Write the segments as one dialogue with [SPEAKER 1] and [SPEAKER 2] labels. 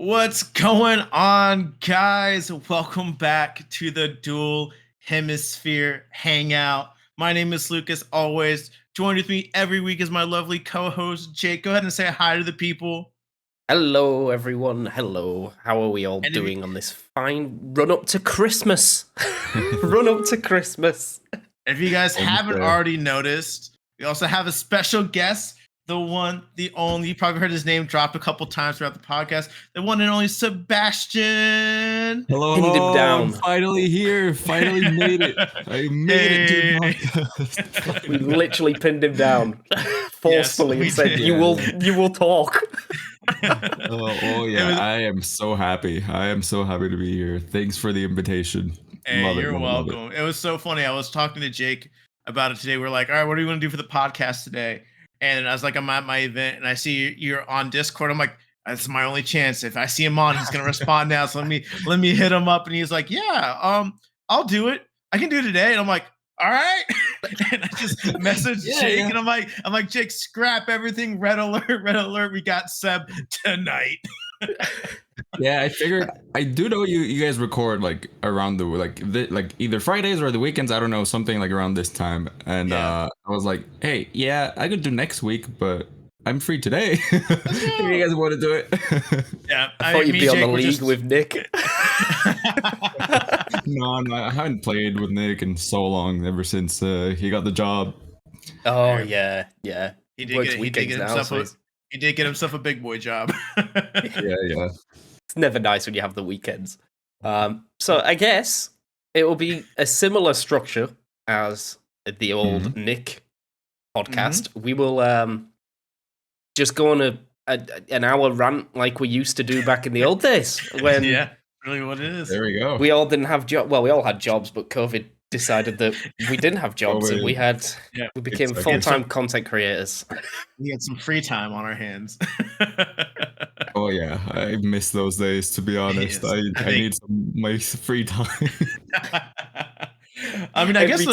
[SPEAKER 1] What's going on, guys? Welcome back to the Dual Hemisphere Hangout. My name is Lucas, always. Joined with me every week is my lovely co-host, Jake. Go ahead and say hi to the people.
[SPEAKER 2] Hello, everyone. Hello. How are we all doing on this fine run up to Christmas? Run up to Christmas.
[SPEAKER 1] If you guys haven't already noticed, we also have a special guest. The one, the only, you probably heard his name dropped a couple times throughout the podcast. The one and only Sebastian.
[SPEAKER 3] Hello,
[SPEAKER 2] Pinned him down.
[SPEAKER 3] I'm finally here. Finally made it. I made it to the podcast.
[SPEAKER 2] We literally pinned him down forcefully and said, "You will talk."
[SPEAKER 3] Oh yeah, I am so happy. I am so happy to be here. Thanks for the invitation.
[SPEAKER 1] Hey, you're welcome. It was so funny. I was talking to Jake about it today. We're like, all right, what do you want to do for the podcast today? And I was like, I'm at my event and I see you're on Discord. I'm like, that's my only chance. If I see him on, he's gonna respond now. So let me hit him up. And he's like, yeah, I'll do it. I can do it today. And I'm like, all right. And I just messaged Jake and I'm like, Jake, scrap everything. Red alert. We got Seb tonight.
[SPEAKER 3] Yeah, I figured. I do know you guys record like around the either Fridays or the weekends. I don't know, something like around this time. And I was like, hey, yeah, I could do next week, but I'm free today. If you guys want to do it.
[SPEAKER 2] Yeah, I thought you'd be on the league with Nick.
[SPEAKER 3] No, I haven't played with Nick in so long. Ever since he got the job.
[SPEAKER 2] Oh yeah.
[SPEAKER 1] He did get himself a big boy job.
[SPEAKER 3] Yeah.
[SPEAKER 2] It's never nice when you have the weekends. So I guess it will be a similar structure as the old Nick podcast. We will just go on an hour rant like we used to do back in the old days. When
[SPEAKER 1] really what it is.
[SPEAKER 3] There we go.
[SPEAKER 2] We all didn't have jobs. Well, we all had jobs, but COVID decided that we didn't have jobs, and we became full-time content creators.
[SPEAKER 1] We had some free time on our hands.
[SPEAKER 3] Oh yeah, I miss those days, to be honest. I need my free time.
[SPEAKER 1] I mean, I guess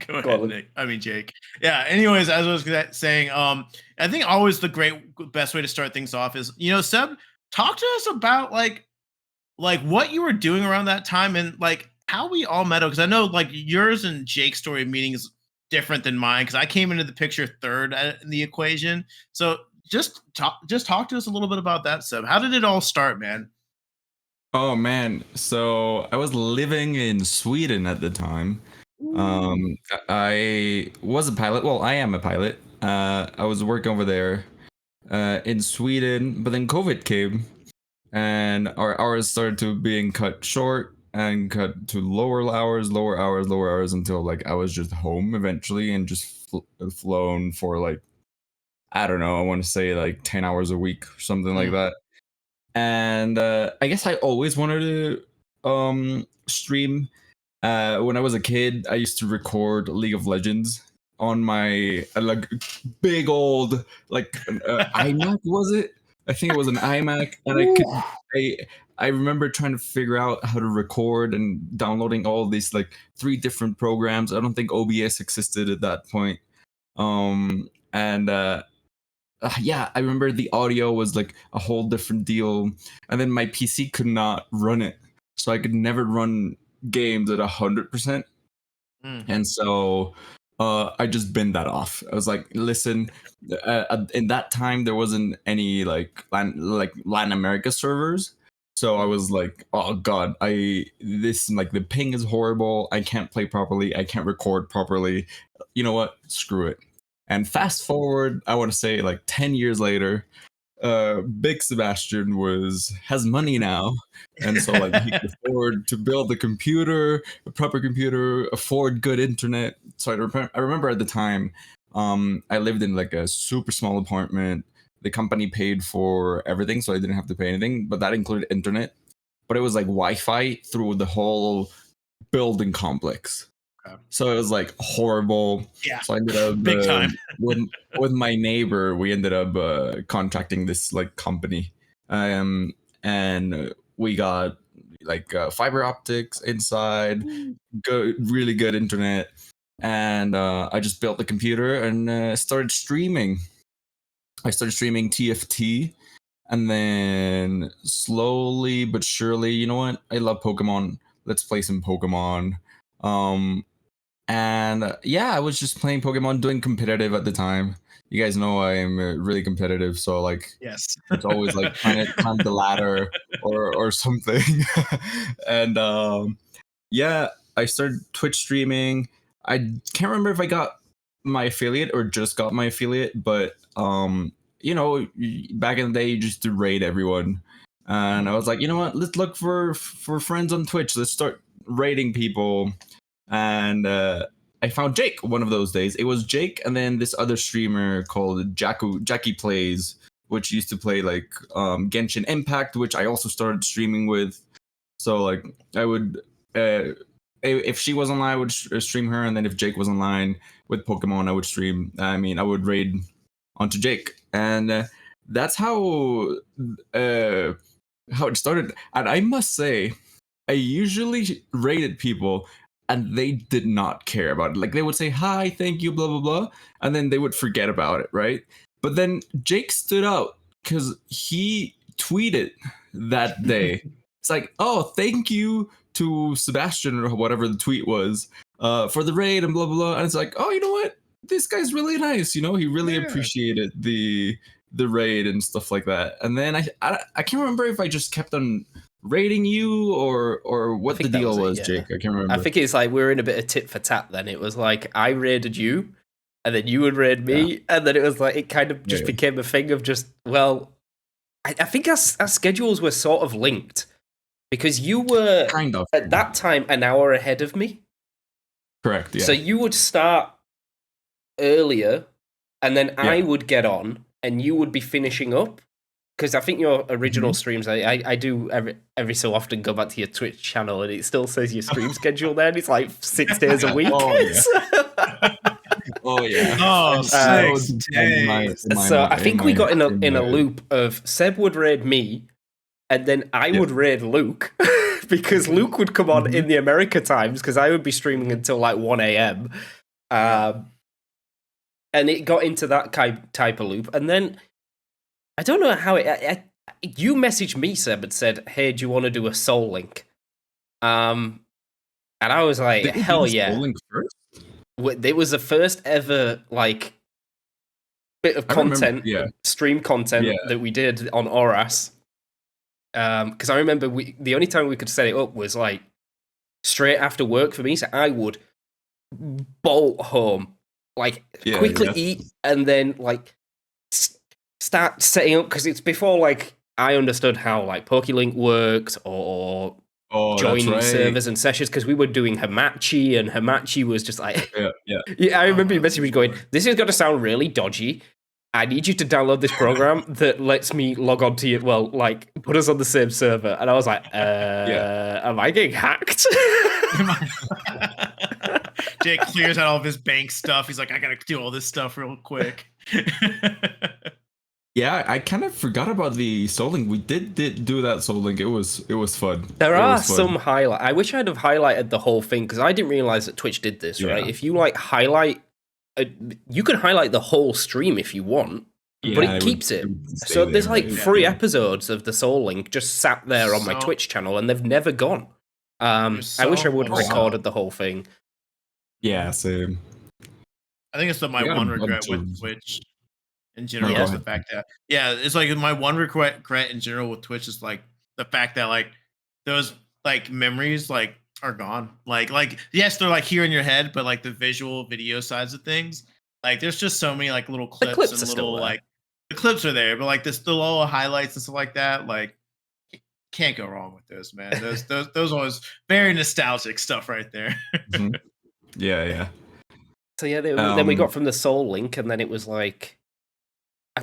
[SPEAKER 1] go ahead, Nick. I mean, Jake. Yeah, anyways, as I was saying, I think always the best way to start things off is, Seb, talk to us about like what you were doing around that time and like how we all met, because I know like yours and Jake's story of meeting is different than mine, because I came into the picture third in the equation. So just talk to us a little bit about that, Seb. How did it all start, man?
[SPEAKER 3] Oh man, so I was living in Sweden at the time. I was a pilot. Well, I am a pilot. I was working over there in Sweden, but then COVID came and our hours started to being cut short and cut to lower hours until like I was just home eventually and just flown for like, I don't know, I want to say like 10 hours a week or something like that. And I guess I always wanted to stream. When I was a kid, I used to record League of Legends on my like big old like iMac, was it? I think it was an iMac, and I remember trying to figure out how to record and downloading all these like 3 different programs. I don't think OBS existed at that point. I remember the audio was like a whole different deal, and then my PC could not run it, so I could never run games at 100%. And so I just binned that off. I was like, listen, in that time there wasn't any like Latin America servers, so I was like, oh god, the ping is horrible, I can't play properly, I can't record properly, you know what, screw it. And fast forward, I want to say like 10 years later, Big Sebastian has money now, and so like he could afford to build a proper computer, afford good internet. So I remember at the time, I lived in like a super small apartment. The company paid for everything, so I didn't have to pay anything, but that included internet. But it was like Wi-Fi through the whole building complex. So it was like horrible.
[SPEAKER 1] Yeah.
[SPEAKER 3] So I ended up
[SPEAKER 1] big time
[SPEAKER 3] with my neighbor. We ended up contracting this like company, and we got like fiber optics inside, really good internet, and I just built the computer and started streaming. I started streaming TFT, And then slowly but surely, you know what? I love Pokemon. Let's play some Pokemon. And yeah, I was just playing Pokemon, doing competitive at the time. You guys know I am really competitive, so like
[SPEAKER 1] Yes.
[SPEAKER 3] it's always like trying to climb the ladder or something. And yeah, I started Twitch streaming. I can't remember if I got my affiliate or just got my affiliate, but you know, back in the day, you just to raid everyone, and I was like, you know what, let's look for friends on Twitch. Let's start raiding people, and I found Jake one of those days. It was Jake, and then this other streamer called Jackie Plays, which used to play like Genshin Impact, which I also started streaming with. So like I would, if she was online, I would stream her, and then if Jake was online with Pokemon, I would stream. I mean, I would raid onto Jake, and that's how it started. And I must say, I usually rated people and they did not care about it. Like they would say hi, thank you, blah blah blah, and then they would forget about it, right? But then Jake stood out because he tweeted that day. It's like, oh, thank you to Sebastian or whatever the tweet was for the raid and blah blah blah. And it's like, oh, you know what? This guy's really nice. You know, he really appreciated the raid and stuff like that. And then I can't remember if I just kept on rating you or what the deal was, Jake. I can't remember.
[SPEAKER 2] I think it's like we were in a bit of tit for tat then. It was like I raided you and then you would raid me, and then it was like it kind of just became a thing of just, well, I think our schedules were sort of linked because you were kind of at that time an hour ahead of me.
[SPEAKER 3] Correct, yeah.
[SPEAKER 2] So you would start earlier and then I would get on and you would be finishing up. Because I think your original streams, I do every so often go back to your Twitch channel and it still says your stream schedule there and it's like 6 days a week.
[SPEAKER 3] Oh, yeah.
[SPEAKER 1] Oh, 6 days.
[SPEAKER 2] So I think we got in a loop of Seb would raid me and then I would raid Luke because Luke would come on in the America times because I would be streaming until like 1 a.m. And it got into that type of loop. And then I don't know how you messaged me, Seb, and said, hey, do you want to do a Soul Link? And I was like, hell yeah. Soul Link first? It was the first ever, like, bit of content, stream content that we did on Oras. Because I remember the only time we could set it up was, like, straight after work for me. So I would bolt home, like, quickly eat, and then, like, start setting up, because it's before like I understood how like PokeLink works or joining servers and sessions, because we were doing Hamachi and Hamachi was just like I remember you messaging me going, this is going to sound really dodgy. I need you to download this program that lets me log on to you, well, like put us on the same server. And I was like, am I getting hacked?
[SPEAKER 1] Jake clears out all of his bank stuff. He's like, I gotta do all this stuff real quick.
[SPEAKER 3] Yeah, I kind of forgot about the Soul Link. We did do that Soul Link. It was fun.
[SPEAKER 2] There are some highlights. I wish I'd have highlighted the whole thing because I didn't realize that Twitch did this, right? If you like highlight, you can highlight the whole stream if you want, but it keeps it. So there's like 3 episodes of the Soul Link just sat there on my Twitch channel and they've never gone. I wish I would have recorded the whole thing.
[SPEAKER 3] Yeah, same.
[SPEAKER 1] I think it's my one regret with Twitch in general is the fact that it's like my one regret in general with Twitch is like the fact that like those like memories like are gone. Like yes, they're like here in your head, but like the visual video sides of things, like there's just so many like little clips and little like the clips are there, but like the little highlights and stuff like that, like can't go wrong with those, man. Those was very nostalgic stuff right there.
[SPEAKER 3] Yeah.
[SPEAKER 2] So then we got from the Soul Link, and then it was like,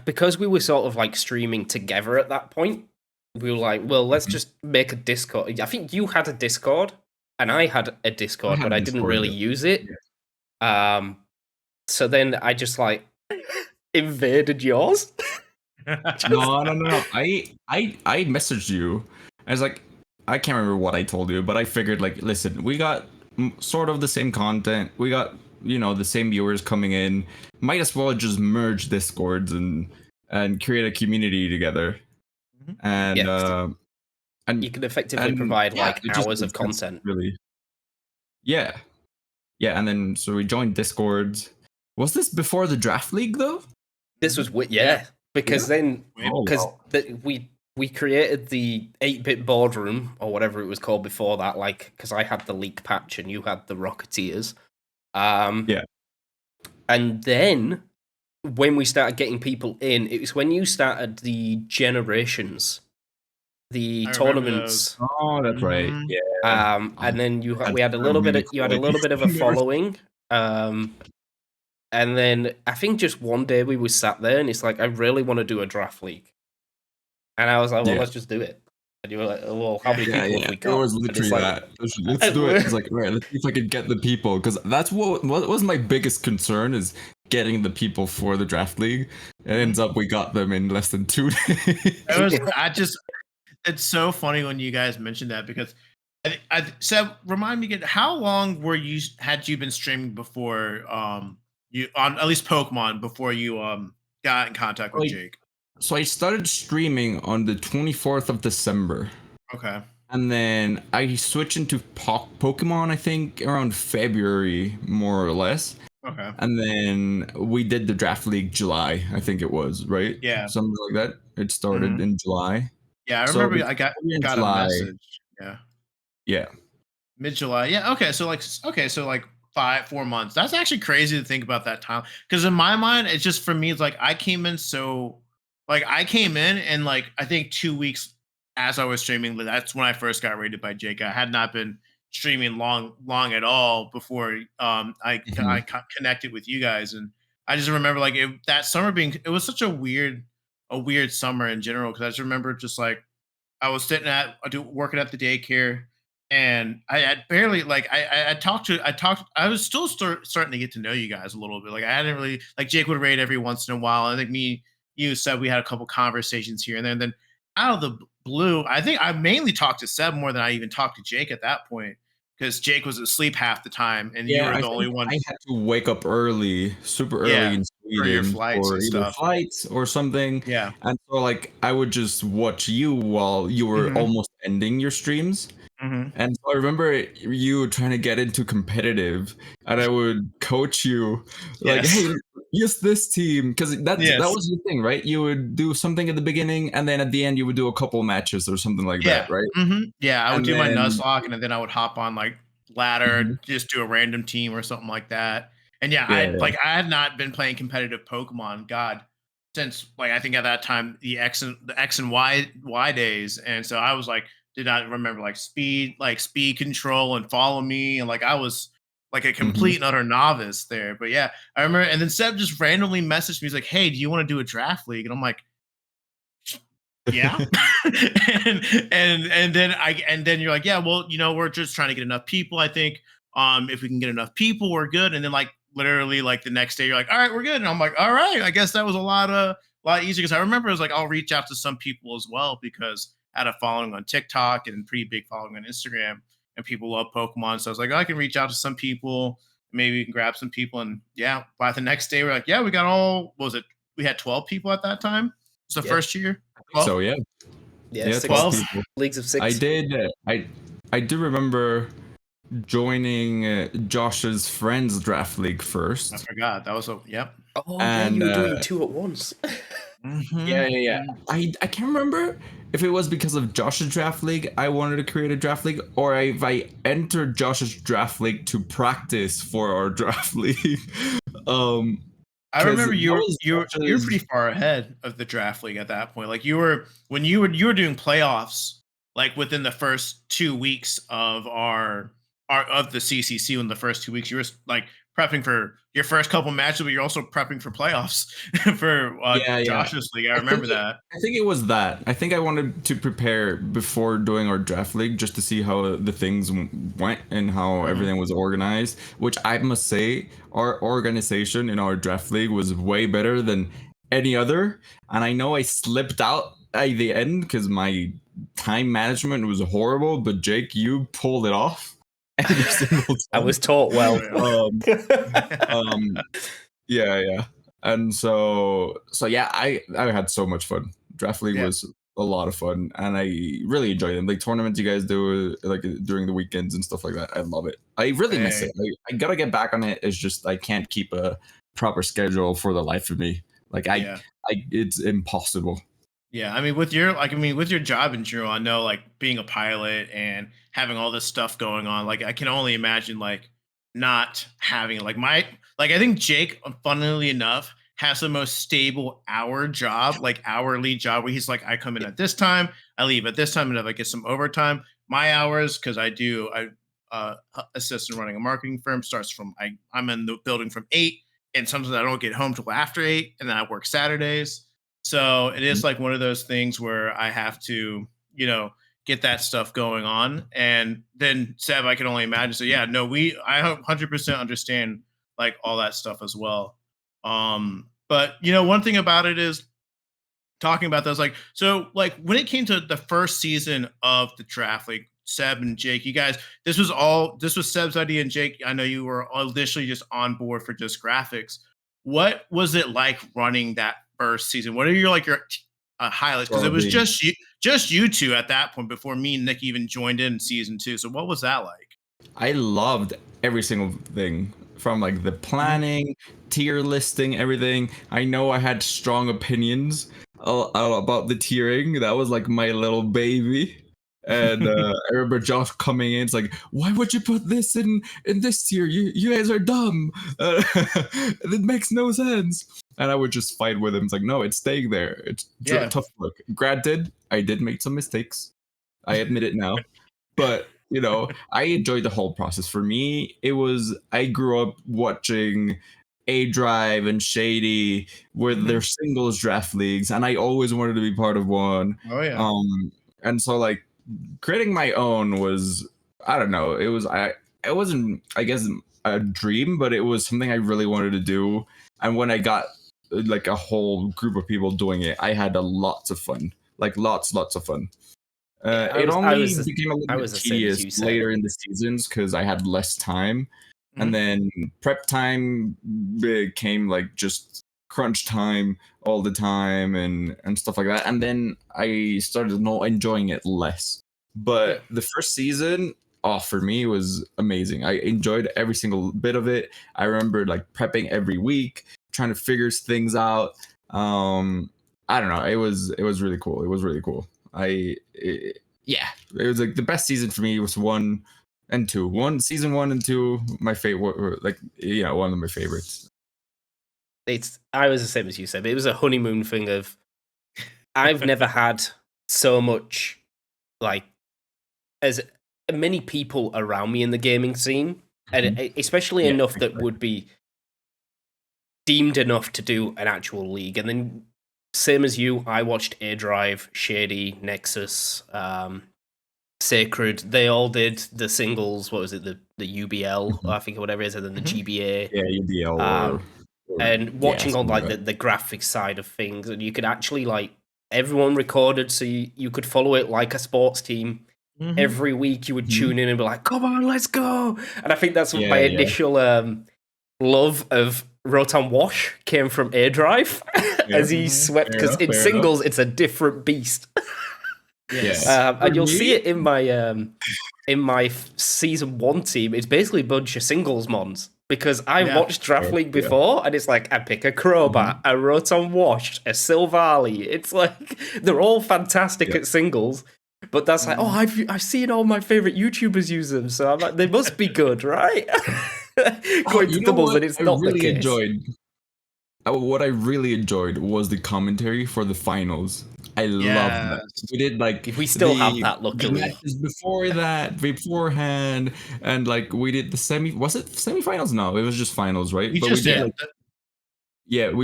[SPEAKER 2] because we were sort of like streaming together at that point, we were like, well, let's just make a Discord. I think you had a Discord, and I had a Discord, but I didn't really use it. Yeah. So then I just like invaded yours.
[SPEAKER 3] No. I messaged you. I was like, I can't remember what I told you, but I figured like, listen, we got sort of the same content. We got, the same viewers coming in. Might as well just merge Discords and create a community together. and
[SPEAKER 2] Yeah,
[SPEAKER 3] and
[SPEAKER 2] you can effectively
[SPEAKER 3] and
[SPEAKER 2] provide
[SPEAKER 3] yeah,
[SPEAKER 2] like
[SPEAKER 3] it just
[SPEAKER 2] hours of
[SPEAKER 3] makes sense,
[SPEAKER 2] content.
[SPEAKER 3] really. Yeah, yeah, and then so we joined Discord. Was this before the draft league though?
[SPEAKER 2] This was because
[SPEAKER 3] Yeah?
[SPEAKER 2] then
[SPEAKER 3] Oh,
[SPEAKER 2] because
[SPEAKER 3] wow.
[SPEAKER 2] we created the 8-bit boardroom or whatever it was called before that, like because I had the leak patch and you had the Rocketeers.
[SPEAKER 3] Yeah.
[SPEAKER 2] And then when we started getting people in, it was when you started the generations, the
[SPEAKER 1] I remember those.
[SPEAKER 2] tournaments.
[SPEAKER 3] Oh, that's right.
[SPEAKER 1] Mhm.
[SPEAKER 3] Yeah.
[SPEAKER 2] And then
[SPEAKER 3] Had
[SPEAKER 2] we had a
[SPEAKER 3] so
[SPEAKER 2] little bit
[SPEAKER 3] many
[SPEAKER 2] of, you had a
[SPEAKER 3] cool
[SPEAKER 2] little
[SPEAKER 3] ideas
[SPEAKER 2] bit of a
[SPEAKER 3] in there.
[SPEAKER 2] following. And then I think just one day we were sat there and it's like, I really want to do a draft league. And I was like, well,
[SPEAKER 3] Yeah.
[SPEAKER 2] let's just do it. And you were like, well, how many
[SPEAKER 3] Yeah,
[SPEAKER 2] people have
[SPEAKER 3] yeah.
[SPEAKER 2] we
[SPEAKER 3] It
[SPEAKER 2] got?
[SPEAKER 3] was
[SPEAKER 2] And it's
[SPEAKER 3] literally
[SPEAKER 2] like,
[SPEAKER 3] that. Let's do it. It's like, right, let's see if I can get the people. Because that's what was my biggest concern is getting the people for the draft league. It ends up we got them in less than 2 days.
[SPEAKER 1] It was. It's so funny when you guys mentioned that because Seb, remind me again, how long had you been streaming before you on at least Pokemon before you got in contact with
[SPEAKER 3] Like,
[SPEAKER 1] Jake?
[SPEAKER 3] so I started streaming on the 24th of December.
[SPEAKER 1] Okay.
[SPEAKER 3] And then I switched into Pokemon, I think, around February, more or less.
[SPEAKER 1] Okay.
[SPEAKER 3] And then we did the draft league July, I think it was, right?
[SPEAKER 1] Yeah.
[SPEAKER 3] Something like that. It started
[SPEAKER 1] Mhm.
[SPEAKER 3] in July.
[SPEAKER 1] Yeah, I
[SPEAKER 3] So
[SPEAKER 1] remember
[SPEAKER 3] we
[SPEAKER 1] I got
[SPEAKER 3] started in
[SPEAKER 1] got a
[SPEAKER 3] July.
[SPEAKER 1] message. Yeah.
[SPEAKER 3] Yeah.
[SPEAKER 1] Mid-July. Yeah. Okay. So like 4 months. That's actually crazy to think about that time. Because in my mind, it's just for me, it's like I came in and like I think 2 weeks as I was streaming, that's when I first got rated by Jake. I had not been streaming long at all before
[SPEAKER 3] Mhm.
[SPEAKER 1] connected with you guys. And I just remember like that summer it was such a weird summer in general. Cause I just remember just like I was working at the daycare, and I had barely like I was still starting to get to know you guys a little bit. Like I hadn't really like Jake would raid every once in a while. I think you said we had a couple conversations here and there. And then out of the blue, I think I mainly talked to Seb more than I even talked to Jake at that point because Jake was asleep half the time, and you
[SPEAKER 3] Yeah,
[SPEAKER 1] were
[SPEAKER 3] I
[SPEAKER 1] the only
[SPEAKER 3] think
[SPEAKER 1] one.
[SPEAKER 3] I had to wake up early, super early
[SPEAKER 1] Yeah,
[SPEAKER 3] in
[SPEAKER 1] for your
[SPEAKER 3] Sweden
[SPEAKER 1] flights
[SPEAKER 3] for
[SPEAKER 1] and
[SPEAKER 3] either
[SPEAKER 1] stuff.
[SPEAKER 3] flights or something.
[SPEAKER 1] Yeah.
[SPEAKER 3] And so like I would just watch you while you were
[SPEAKER 1] Hmm.
[SPEAKER 3] almost ending your streams.
[SPEAKER 1] Hmm.
[SPEAKER 3] And so I remember you trying to get into competitive, and I would coach you, like,
[SPEAKER 1] Yes.
[SPEAKER 3] "Hey, use this team," because that
[SPEAKER 1] Yes.
[SPEAKER 3] was the thing, right? You would do something at the beginning, and then at the end, you would do a couple matches or something like that,
[SPEAKER 1] Yeah.
[SPEAKER 3] right?
[SPEAKER 1] Yeah, I would
[SPEAKER 3] And
[SPEAKER 1] do my
[SPEAKER 3] then,
[SPEAKER 1] Nuzlocke, and then I would hop on, like, ladder,
[SPEAKER 3] mhm,
[SPEAKER 1] just do a random team or something like that. And, yeah,
[SPEAKER 3] yeah, yeah,
[SPEAKER 1] I had not been playing competitive Pokemon, God, since, like, I think at that time, the X and Y days, and so I was, like did not remember, like, speed control and follow me, and, like, I was, like, a
[SPEAKER 3] mhm.
[SPEAKER 1] complete and utter novice there, but, yeah, I remember and then Seb just randomly messaged me, he's like, "Hey, do you wanna do a draft league?" And I'm like, yeah. And then you're like, yeah, well, we're just trying to get enough people. I think if we can get enough people, we're good. And then like literally like the next day, you're like, all right, we're good. And I'm like, all right, I guess that was a lot easier because I remember it was like I'll reach out to some people as well because I had a following on TikTok and pretty big following on Instagram, and people love Pokemon. So I was like, oh, I can reach out to some people. Maybe we can grab some people. And yeah, by the next day, we're like, yeah, we got what was it? We had 12 people at that time. It's the
[SPEAKER 2] Yeah,
[SPEAKER 1] first year.
[SPEAKER 3] I think
[SPEAKER 1] 12?
[SPEAKER 3] so, yeah.
[SPEAKER 2] yeah,
[SPEAKER 3] Yeah,
[SPEAKER 2] six
[SPEAKER 3] 12
[SPEAKER 1] 12?
[SPEAKER 3] people.
[SPEAKER 2] leagues of
[SPEAKER 3] I
[SPEAKER 2] six.
[SPEAKER 3] did, I do remember joining Josh's friends draft league
[SPEAKER 1] I
[SPEAKER 3] first.
[SPEAKER 1] forgot. That was a yep.
[SPEAKER 2] Oh yeah,
[SPEAKER 3] And
[SPEAKER 2] you were doing two at once.
[SPEAKER 3] yeah,
[SPEAKER 1] Mhm.
[SPEAKER 3] yeah, yeah.
[SPEAKER 1] Mm.
[SPEAKER 3] I can't remember if it was because of Josh's draft league I wanted to create a draft league, or if I entered Josh's draft league to practice for our draft league. Um,
[SPEAKER 1] I
[SPEAKER 3] because
[SPEAKER 1] remember
[SPEAKER 3] that was
[SPEAKER 1] you were pretty
[SPEAKER 3] Josh's.
[SPEAKER 1] far ahead of the draft league at that point. Like you were when you were doing playoffs like within the first 2 weeks of our of the CCC. In the first 2 weeks, you were like prepping for your first couple matches, but you're also prepping for playoffs for
[SPEAKER 3] Yeah, yeah.
[SPEAKER 1] Josh's league. I
[SPEAKER 3] I think
[SPEAKER 1] remember
[SPEAKER 3] it,
[SPEAKER 1] that.
[SPEAKER 3] I think it was that. I think I wanted to prepare before doing our draft league just to see how the things went and how
[SPEAKER 1] Mhm.
[SPEAKER 3] everything was organized. Which I must say, our organization in our draft league was way better than any other. And I know I slipped out at the end because my time management was horrible. But Jake, you pulled it off every single
[SPEAKER 2] I
[SPEAKER 3] time.
[SPEAKER 2] was taught
[SPEAKER 1] Oh
[SPEAKER 2] well.
[SPEAKER 1] yeah.
[SPEAKER 3] Um, um, yeah, yeah. And so yeah, I had so much fun. Draft League
[SPEAKER 1] Yeah.
[SPEAKER 3] was a lot of fun, and I really enjoy them. Like tournaments you guys do like during the weekends and stuff like that. I love it. I really miss it. I gotta get back on it. It's just I can't keep a proper schedule for the life of me. Like it's impossible.
[SPEAKER 1] Yeah, I mean, with your job in general, I know like being a pilot and having all this stuff going on, like I can only imagine like not having like I think Jake, funnily enough, has the most stable hourly job where he's like, I come in at this time, I leave at this time, and if I get some overtime, my hours because I assist in running a marketing firm starts from I'm in the building from 8, and sometimes I don't get home till after 8, and then I work Saturdays. So it is like one of those things where I have to, get that stuff going on. And then Seb, I can only imagine. So yeah, no, I 100% understand like all that stuff as well. But one thing about it is talking about those, like, so like when it came to the first season of the draft, like Seb and Jake, you guys, this was Seb's idea, and Jake, I know you were initially just on board for just graphics. What was it like running that first season? What are your highlights? Because it was just you two at that point before me and Nick even joined in season 2. So what was that like?
[SPEAKER 3] I loved every single thing from like the planning, tier listing, everything. I know I had strong opinions about the tiering. That was like my little baby. And I remember Josh coming in. It's like, why would you put this in this tier? You guys are dumb. It makes no sense. And I would just fight with him. It's like, no, it's staying there. It's tough luck. Granted, I did make some mistakes. I admit it now. But I enjoyed the whole process. For me, I grew up watching A Drive and Shady with their singles draft leagues, and I always wanted to be part of one.
[SPEAKER 1] Oh yeah.
[SPEAKER 3] And so like creating my own was, I don't know, it wasn't, I guess, a dream, but it was something I really wanted to do. And when I got like a whole group of people doing it, I had lots of fun. Like lots of fun. It only became a little bit tedious later in the seasons because I had less time. And then prep time became like just crunch time all the time and stuff like that. And then I started not enjoying it less. But the first season, for me, was amazing. I enjoyed every single bit of it. I remember like prepping every week, trying to figure things out. I don't know. It was really cool. It was really cool. It was like the best season for me was season 1 and 2, my favorite, like one of my favorites.
[SPEAKER 2] I was the same as you said. It was a honeymoon thing of I've never had so much like as many people around me in the gaming scene, and especially enough that would be deemed enough to do an actual league. And then same as you, I watched A Drive, Shady, Nexus, Sacred. They all did the singles. What was it? The UBL, I think, or whatever it is, and then the GBA.
[SPEAKER 3] Yeah, UBL.
[SPEAKER 2] And watching on like the graphics side of things, and you could actually like everyone recorded, so you could follow it like a sports team. Every week you would tune in and be like, "Come on, let's go!" And I think that's what my initial love of Rotan Wash came from A Drive as he swept, because in singles it's a different beast.
[SPEAKER 1] Yes.
[SPEAKER 2] And you'll see it in my season 1 team. It's basically a bunch of singles mons, because I watched Draft League before, and it's like I pick a Crobat, a Rotom Wash, a Silvally. It's like they're all fantastic at singles, but that's like, I've seen all my favorite YouTubers use them, so I'm like, they must be good, right? Going to doubles, and it's not the case.
[SPEAKER 3] What I really enjoyed was the commentary for the finals. I love that. We did like
[SPEAKER 2] if we still have that, luckily.
[SPEAKER 3] Beforehand, and like we did the semifinals? No, it was just finals, right?
[SPEAKER 1] We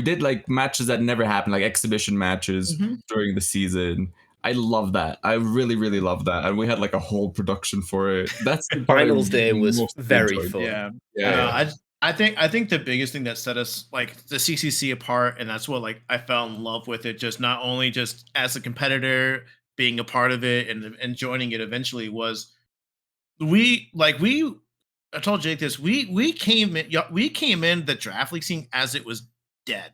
[SPEAKER 3] did like matches that never happened, like exhibition matches during the season. I love that. I really, really love that. And we had like a whole production for it. That's the
[SPEAKER 2] finals day was very fun.
[SPEAKER 1] I think the biggest thing that set us like the CCC apart, and that's what like I fell in love with it, just not only just as a competitor, being a part of it and joining it eventually, was I told Jake this, we came in the draft league scene as it was dead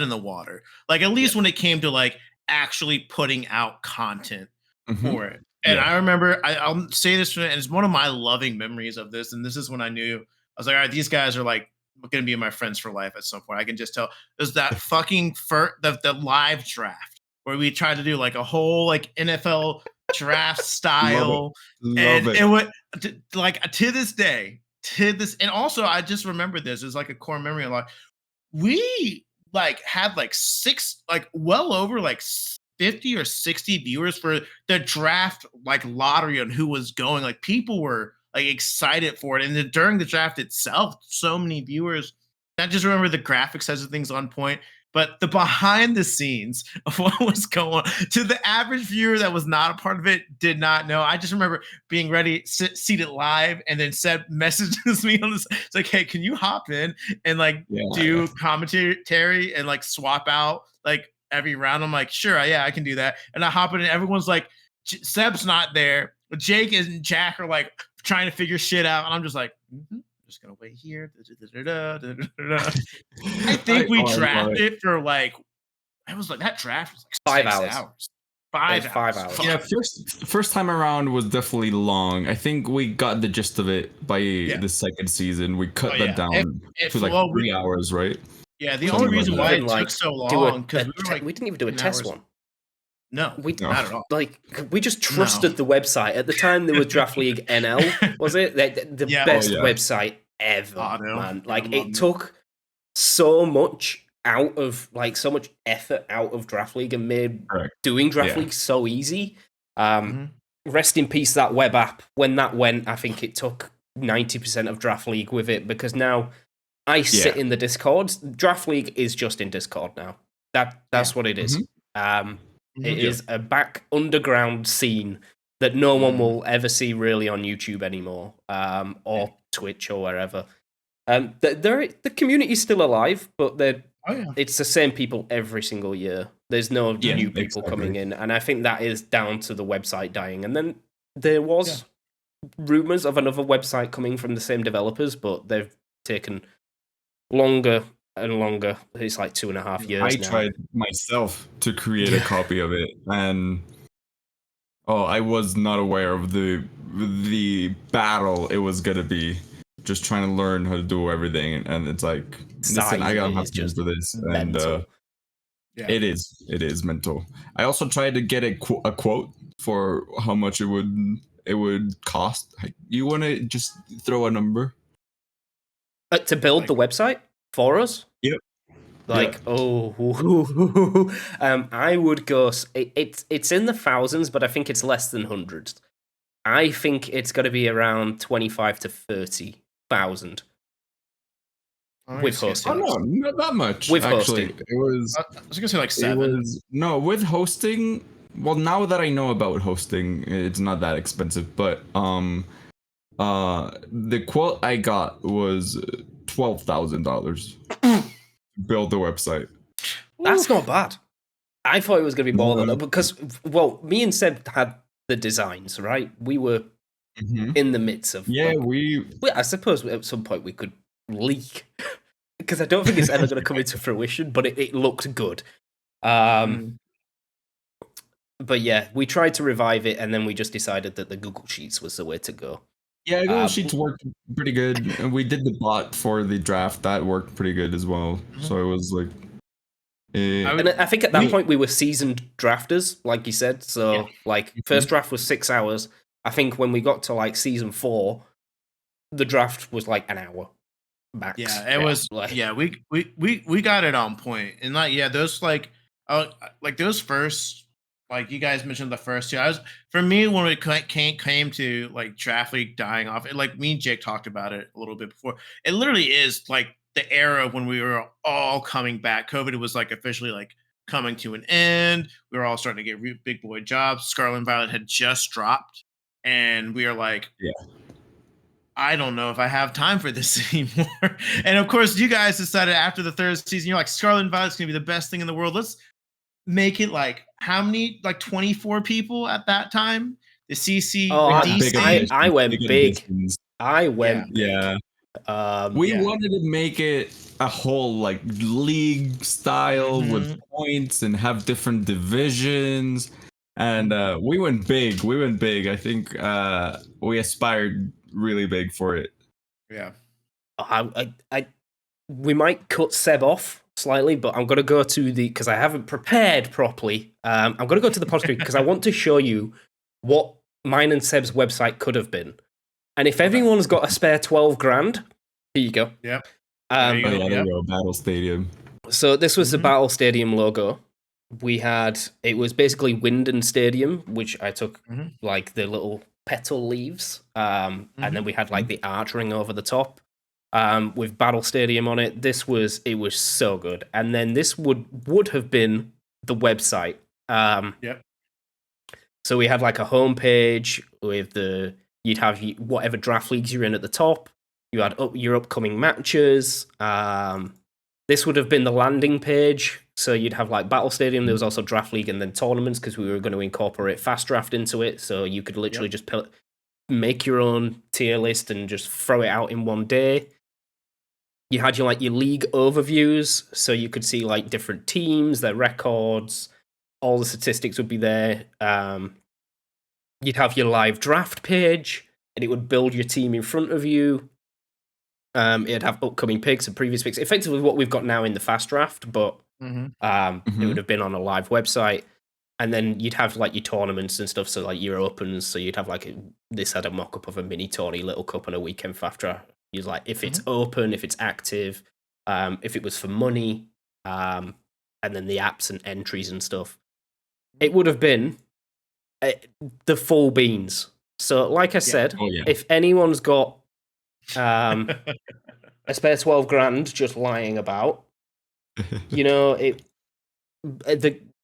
[SPEAKER 1] in the water. Like at least when it came to like actually putting out content
[SPEAKER 3] Mhm.
[SPEAKER 1] for it. And
[SPEAKER 3] Yeah.
[SPEAKER 1] I remember, I'll say this, and it's one of my loving memories of this. And this is when I knew I was like, all right, these guys are like going to be my friends for life at some point. I can just tell. There's that fucking the live draft where we tried to do like a whole like NFL draft
[SPEAKER 3] Love it.
[SPEAKER 1] style,
[SPEAKER 3] Love
[SPEAKER 1] and
[SPEAKER 3] it.
[SPEAKER 1] it would like to this day. To this, and also I just remember this as like a core memory of like we like had like well over like 50 or 60 viewers for the draft like lottery on who was going. Like people were like excited for it, and then during the draft itself so many viewers. I just remember the graphics as of things on point, but the behind the scenes of what was going on to the average viewer that was not a part of it did not know. I just remember being ready, seated live, and then Seb messages me on this. It's like, hey, can you hop in and like
[SPEAKER 3] Yeah.
[SPEAKER 1] do commentary and like swap out like every round? I'm like, sure, yeah, I can do that. And I hop in, and everyone's like, Seb's not there. Jake and Jack are like trying to figure shit out, and I'm just like, just gonna wait here. I think we drafted for like it was like that draft was like
[SPEAKER 2] 5
[SPEAKER 1] 6
[SPEAKER 2] hours.
[SPEAKER 1] hours. 5
[SPEAKER 2] 5
[SPEAKER 1] hours.
[SPEAKER 2] hours.
[SPEAKER 1] Fuck.
[SPEAKER 3] Yeah, first time around was definitely long. I think we got the gist of it by the second season. We cut that down to like 3 hours, right?
[SPEAKER 1] Yeah, the
[SPEAKER 3] Something
[SPEAKER 1] only reason why
[SPEAKER 2] even,
[SPEAKER 1] it
[SPEAKER 2] like,
[SPEAKER 1] took so
[SPEAKER 2] do
[SPEAKER 1] long because
[SPEAKER 2] we didn't even do a
[SPEAKER 1] 10
[SPEAKER 2] test
[SPEAKER 1] hours.
[SPEAKER 2] one.
[SPEAKER 1] No,
[SPEAKER 2] We
[SPEAKER 1] not at all.
[SPEAKER 2] like we just trusted the website at the time. There was Draft League NL, was it? The best website ever, man. Like it took so much out of so much effort out of Draft League and made doing Draft League so easy. Rest in peace that web app. When that went, I think it took 90% of Draft League with it, because now I sit in the Discord. Draft League is just in Discord now. That's what it is. It is a back underground scene that no one will ever see really on YouTube anymore, or Twitch or wherever. The community is still alive, but it's the same people every single year. There's no new people coming in, and I think that is down to the website dying. And then there was rumors of another website coming from the same developers, but they've taken longer and longer. It's like 2.5 years now.
[SPEAKER 3] I tried myself to create a copy of it, and I was not aware of the battle it was gonna be. Just trying to learn how to do everything, and it's like, listen, I gotta have to do this, mental. And it is mental. I also tried to get a quote for how much it would cost. You want to just throw a number
[SPEAKER 2] to build the website for us?
[SPEAKER 3] Yep.
[SPEAKER 2] I would go. It's in the thousands, but I think it's less than hundreds. I think it's going to be around 25 to 30,000 with hosting.
[SPEAKER 3] Oh no, not that much.
[SPEAKER 2] With
[SPEAKER 3] actually,
[SPEAKER 2] hosting,
[SPEAKER 3] it was.
[SPEAKER 1] I was gonna say like 7.
[SPEAKER 3] No, with hosting. Well, now that I know about hosting, it's not that expensive. But the quote I got was $12,000. Build the website.
[SPEAKER 2] That's not bad. I thought it was going to be more than that, because, well, me and Seb had the designs, right? We were in the midst of.
[SPEAKER 3] Yeah,
[SPEAKER 2] I suppose at some point we could leak, because I don't think it's ever going to come into fruition, but it looked good. But yeah, we tried to revive it, and then we just decided that the Google Sheets was the way to go.
[SPEAKER 3] Yeah, Google Sheets worked pretty good. And we did the bot for the draft. That worked pretty good as well. So it was like...
[SPEAKER 2] and I think at that point we were seasoned drafters, like you said. So first draft was 6 hours. I think when we got to like season 4, the draft was like an hour max.
[SPEAKER 1] Yeah, it was like, we got it on point. And like those like those first, like you guys mentioned the first 2. For me, when it came to like Draft League dying off, like me and Jake talked about it a little bit before. It literally is like the era when we were all coming back. COVID was like officially like coming to an end. We were all starting to get big boy jobs. Scarlet and Violet had just dropped, and we are like, I don't know if I have time for this anymore. And of course, you guys decided after the 3rd season, you're like, Scarlet and Violet's gonna be the best thing in the world. Let's make it like how many? Like 24 people at that time. The CC,
[SPEAKER 2] I went big. I went big.
[SPEAKER 3] Yeah. We wanted to make it a whole like league style with points and have different divisions. And we went big. We went big. I think we aspired really big for it.
[SPEAKER 1] Yeah.
[SPEAKER 2] We might cut Seb off slightly, but I'm going to go to because I haven't prepared properly. I'm going to go to the pod screen because I want to show you what mine and Seb's website could have been. And if everyone's got a spare 12 grand, here you go.
[SPEAKER 1] Yep.
[SPEAKER 3] There you go. Battle Stadium.
[SPEAKER 2] So this was the Battle Stadium logo. It was basically Winden Stadium, which I took like the little petal leaves. And then we had like the arch ring over the top. With Battle Stadium on it. It was so good. And then this would have been the website. So we had like a homepage with you'd have whatever draft leagues you're in at the top. You had your upcoming matches. This would have been the landing page. So you'd have like Battle Stadium. There was also Draft League and then tournaments because we were going to incorporate Fast Draft into it. So you could literally just make your own tier list and just throw it out in one day. You had your league overviews, so you could see like different teams, their records, all the statistics would be there. You'd have your live draft page, and it would build your team in front of you. It'd have upcoming picks and previous picks, effectively what we've got now in the fast draft, but it would have been on a live website. And then you'd have like your tournaments and stuff, so like your opens. So you'd have like this had a mock-up of a mini tourney, little cup, and a weekend fast draft. You'd like if it's open, if it's active, if it was for money, and then the apps and entries and stuff. It would have been the full beans. So, like I said, if anyone's got a spare 12 grand just lying about,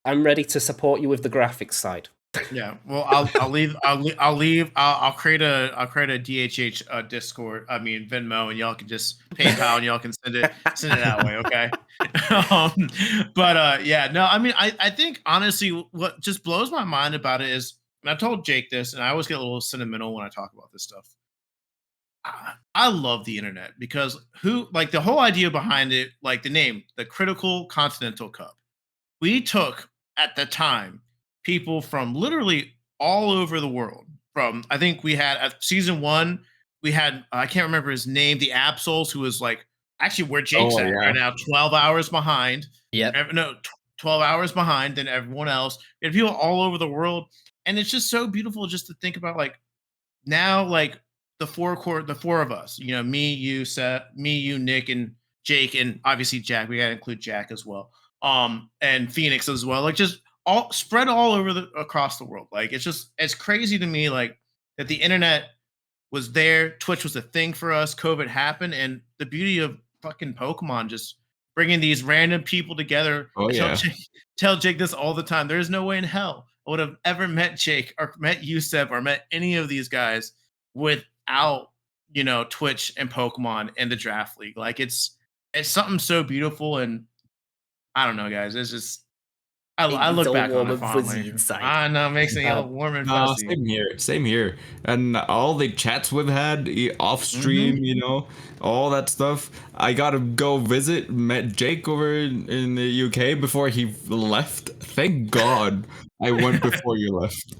[SPEAKER 2] I'm ready to support you with the graphics side.
[SPEAKER 1] Yeah, well, I'll create a DHH Discord. I mean Venmo, and y'all can just PayPal, and y'all can send it that way. Okay. I mean, I think honestly, what just blows my mind about it is, and I told Jake this, and I always get a little sentimental when I talk about this stuff. I love the internet because the whole idea behind it, like the name, the Critical Continental Cup. We took at the time people from literally all over the world. I think we had at season 1, we had I can't remember his name, the Absols, who was like actually where Jake's at right now, 12 hours behind.
[SPEAKER 2] Yeah,
[SPEAKER 1] 12 hours behind than everyone else. We had people all over the world, and it's just so beautiful just to think about like now like the four of us. Me, you, Seth, you, Nick, and Jake, and obviously Jack. We gotta include Jack as well. And Phoenix as well. Like just all spread all over across the world. Like it's crazy to me like that the internet was there. Twitch was a thing for us. COVID happened, and the beauty of fucking Pokemon just bringing these random people together. Tell Jake this all the time. There is no way in hell I would have ever met Jake or met Yusef or met any of these guys without Twitch and Pokemon and the Draft League. Like it's something so beautiful, and I don't know, guys. It's just I look back on it fondly. I know, it makes me all warm and fuzzy.
[SPEAKER 3] Same here. And all the chats we've had off stream, all that stuff. I gotta go met Jake over in the UK before he left. Thank God I went before you left.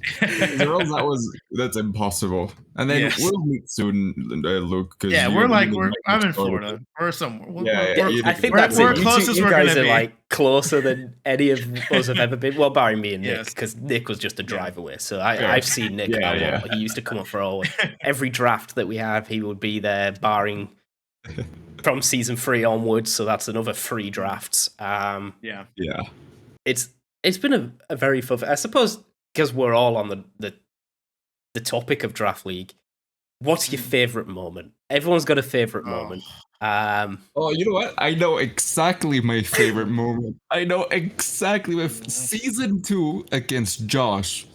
[SPEAKER 3] Or else that's impossible. And then we'll meet soon, Luke.
[SPEAKER 1] I'm in Florida. We're somewhere.
[SPEAKER 2] I think we're closest. You guys are like closer than any of us have ever been. Well, barring me and Nick, because Nick was just a drive away. So I've seen Nick a lot. He used to come up for every draft that we have. He would be there, barring from season 3 onwards. So that's another 3 drafts. It's been a very fun. I suppose because we're all on the topic of Draft League. What's your favorite moment? Everyone's got a favorite moment.
[SPEAKER 3] You know what? I know exactly my favorite moment. I know exactly with season 2 against Josh.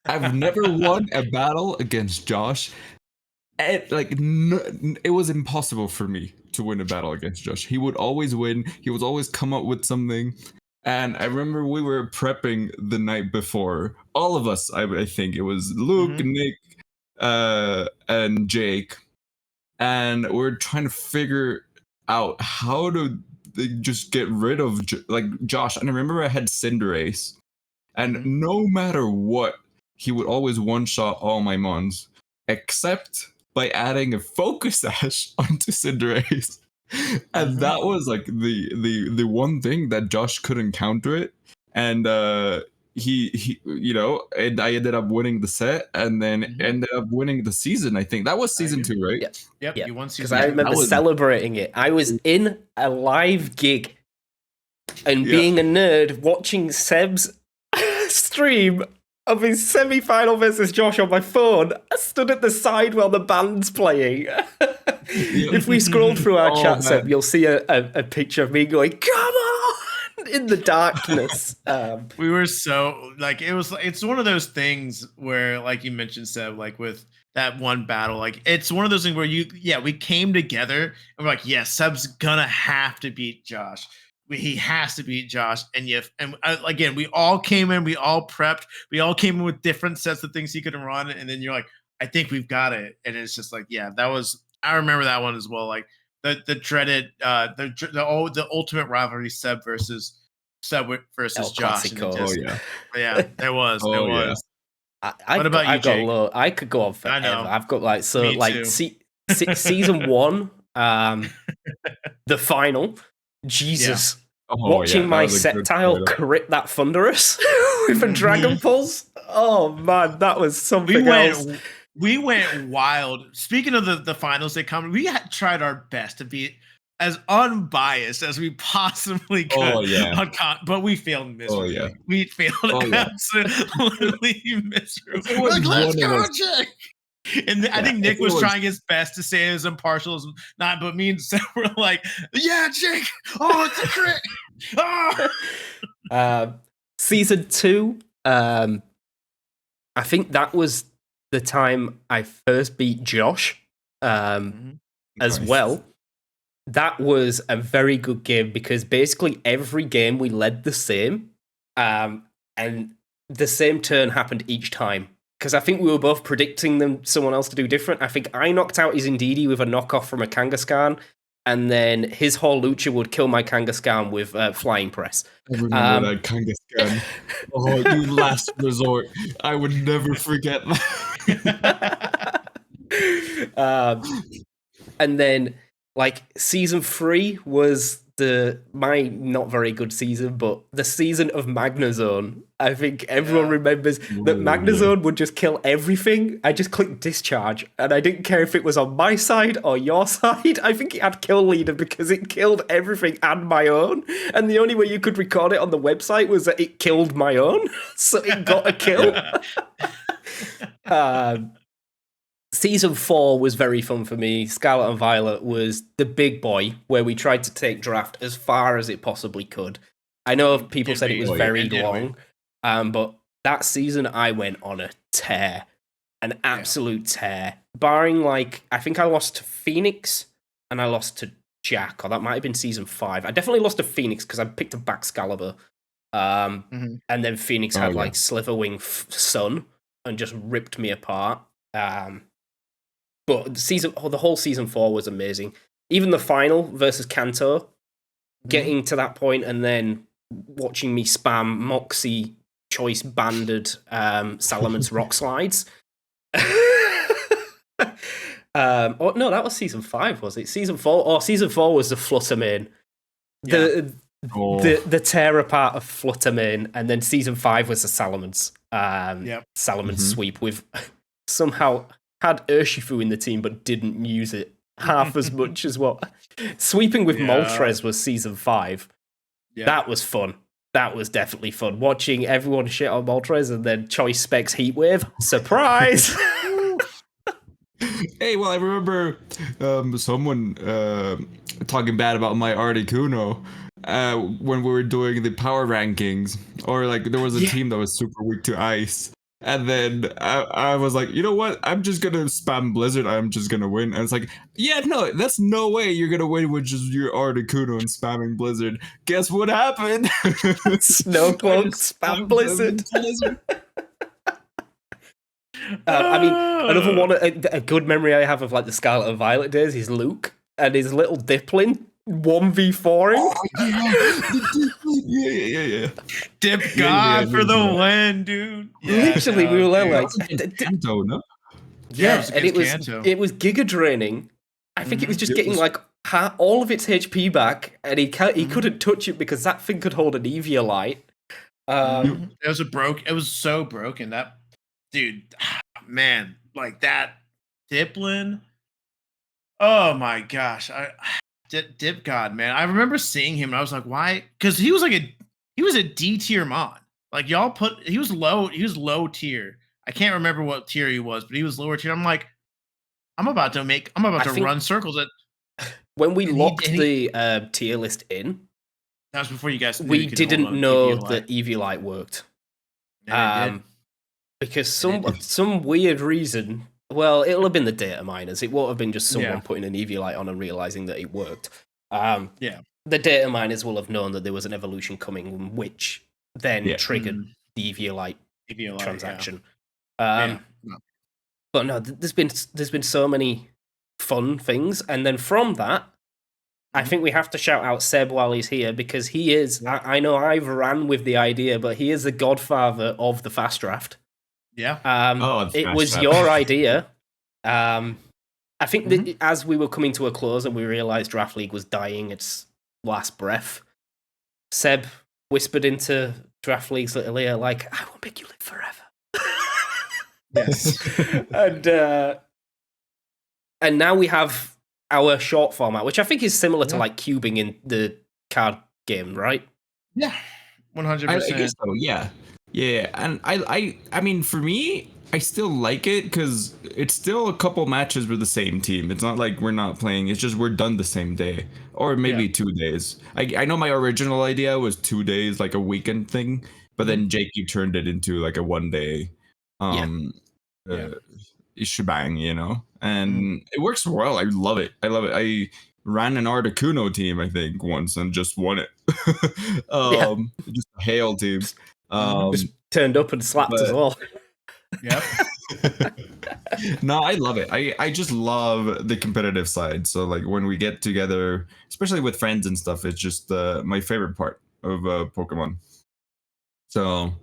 [SPEAKER 3] I've never won a battle against Josh. It was impossible for me to win a battle against Josh. He would always win. He would always come up with something. And I remember we were prepping the night before. All of us, I think it was Luke, Nick, and Jake. and we're trying to figure out how to just get rid of like Josh. And I remember I had Cinderace, and no matter what, he would always one-shot all my mons, except by adding a Focus Sash onto Cinderace. And that was like the one thing that Josh couldn't counter it. And he and I ended up winning the set, and then ended up winning the season. I think that was season 2, right?
[SPEAKER 1] Yep. You won season
[SPEAKER 2] 2. Because I remember celebrating it. I was in a live gig and being a nerd watching Seb's stream of his semi-final versus Josh on my phone. I stood at the side while the band's playing. If we scroll through our chat, Seb, you'll see a picture of me going, "Come on!" in the darkness.
[SPEAKER 1] We were so like it's one of those things where, like you mentioned, Seb, like with that one battle, like it's one of those things where we came together and we're like, yeah, Seb's gonna have to beat Josh. He has to beat Josh, and again, we all came in, we all prepped, we all came in with different sets of things he could run, and then you're like, I think we've got it, and it's just like, yeah, that was. I remember that one as well, like the dreaded, the ultimate rivalry, Seb versus
[SPEAKER 2] El
[SPEAKER 1] Josh.
[SPEAKER 2] Clasico.
[SPEAKER 1] There was.
[SPEAKER 2] What about you, Jake? I could go on forever. I know. I've got season 1, the final. Jesus. Watching my set tile crit that Thunderous with a Dragon Pulse. Oh man, that was something else.
[SPEAKER 1] We went wild. Speaking of the finals that come, we had tried our best to be as unbiased as we possibly could. But we failed miserably. We failed absolutely miserably. Like, let's go, Jake. And I think Nick was trying his best to say as impartial as not, but me and Seth were like, yeah, Jake. Oh, it's a crit.
[SPEAKER 2] Season 2, I think that was the time I first beat Josh as well. That was a very good game because basically every game we led the same, and the same turn happened each time. Because I think we were both predicting someone else to do different. I think I knocked out his Indeedee with a knockoff from a Kangaskhan, and then his Lucha would kill my Kangaskhan with Flying Press.
[SPEAKER 3] I remember that Kangaskhan. Oh, you last resort. I would never forget that.
[SPEAKER 2] And then, like, season 3 was my not very good season, but the season of Magnezone. I think everyone remembers that Magnezone would just kill everything. I just clicked discharge, and I didn't care if it was on my side or your side. I think it had kill leader because it killed everything and my own. And the only way you could record it on the website was that it killed my own, so it got a kill. Season 4 was very fun for me. Scarlet and Violet was the big boy, where we tried to take draft as far as it possibly could. I know people said it was very long, but that season I went on a tear. An absolute tear. Barring, like, I think I lost to Phoenix, and I lost to Jack, or that might have been season 5. I definitely lost to Phoenix, because I picked a Baxcalibur. And then Phoenix had, like, Sliverwing Sun, and just ripped me apart. But the whole season 4 was amazing. Even the final versus Kanto, getting to that point and then watching me spam Moxie choice banded Salaman's Rock Slides. Oh no, that was season 5, was it? Season 4? Oh, season 4 was the Fluttermane. The tear apart of Fluttermane, and then season 5 was the Salamence. Salamence sweep with somehow had Urshifu in the team but didn't use it half as much as what sweeping with Moltres was season 5. That was fun. That was definitely fun. Watching everyone shit on Moltres and then Choice Specs Heatwave. Surprise!
[SPEAKER 3] Hey, well, I remember someone talking bad about my Articuno when we were doing the power rankings, or like there was a team that was super weak to ice. And then I was like, you know what? I'm just going to spam Blizzard. I'm just going to win. And it's like, yeah, no, that's no way you're going to win with just your Articuno and spamming Blizzard. Guess what happened?
[SPEAKER 2] Snowcloak spam Blizzard. I mean, another one, a good memory I have of like the Scarlet and Violet days is Luke and his little Diplin 1v4ing.
[SPEAKER 3] Oh, yeah.
[SPEAKER 1] Dip God for the win, dude.
[SPEAKER 2] Literally, we were like,
[SPEAKER 3] Kanto, no?
[SPEAKER 2] yeah, and it was giga draining. I think it was just getting like all of its HP back, and he couldn't touch it because that thing could hold an Eviolite.
[SPEAKER 1] It was so broken. That dude, man, like that Diplin. Oh my gosh, Dip God, man. I remember seeing him, and I was like, why? Because he was a D tier mod. Like he was low tier. I can't remember what tier he was, but he was lower tier. I'm like, I'm about to run circles at.
[SPEAKER 2] When we locked the tier list in,
[SPEAKER 1] that was before you guys.
[SPEAKER 2] We didn't know that Eviolite worked. Because some weird reason. Well, it'll have been the data miners. It won't have been just someone putting an Eviolite on and realizing that it worked. The data miners will have known that there was an evolution coming, which then triggered the Eviolite transaction. But no, there's been so many fun things, and then from that, I think we have to shout out Seb while he's here because he is. I know I've ran with the idea, but he is the godfather of the fast draft.
[SPEAKER 1] Yeah.
[SPEAKER 2] It was your idea. I think that as we were coming to a close and we realized Draft League was dying its last breath, Seb whispered into Draft League's little ear, like, "I will make you live forever."
[SPEAKER 1] Yes.
[SPEAKER 2] And now we have our short format, which I think is similar to like cubing in the card game, right?
[SPEAKER 1] Yeah, 100%.
[SPEAKER 3] I guess so. Yeah, and I mean, for me, I still like it because it's still a couple matches with the same team. It's not like we're not playing. It's just we're done the same day, or maybe 2 days. I know my original idea was 2 days, like a weekend thing, but then Jake, you turned it into like a 1 day shebang, you know, and it works well. I love it. I ran an Articuno team, I think, once and just won it. Just a hail team.
[SPEAKER 2] Just turned up and slapped us all.
[SPEAKER 1] Yep.
[SPEAKER 3] No, I love it. I just love the competitive side. So like when we get together, especially with friends and stuff, it's just my favorite part of Pokemon. So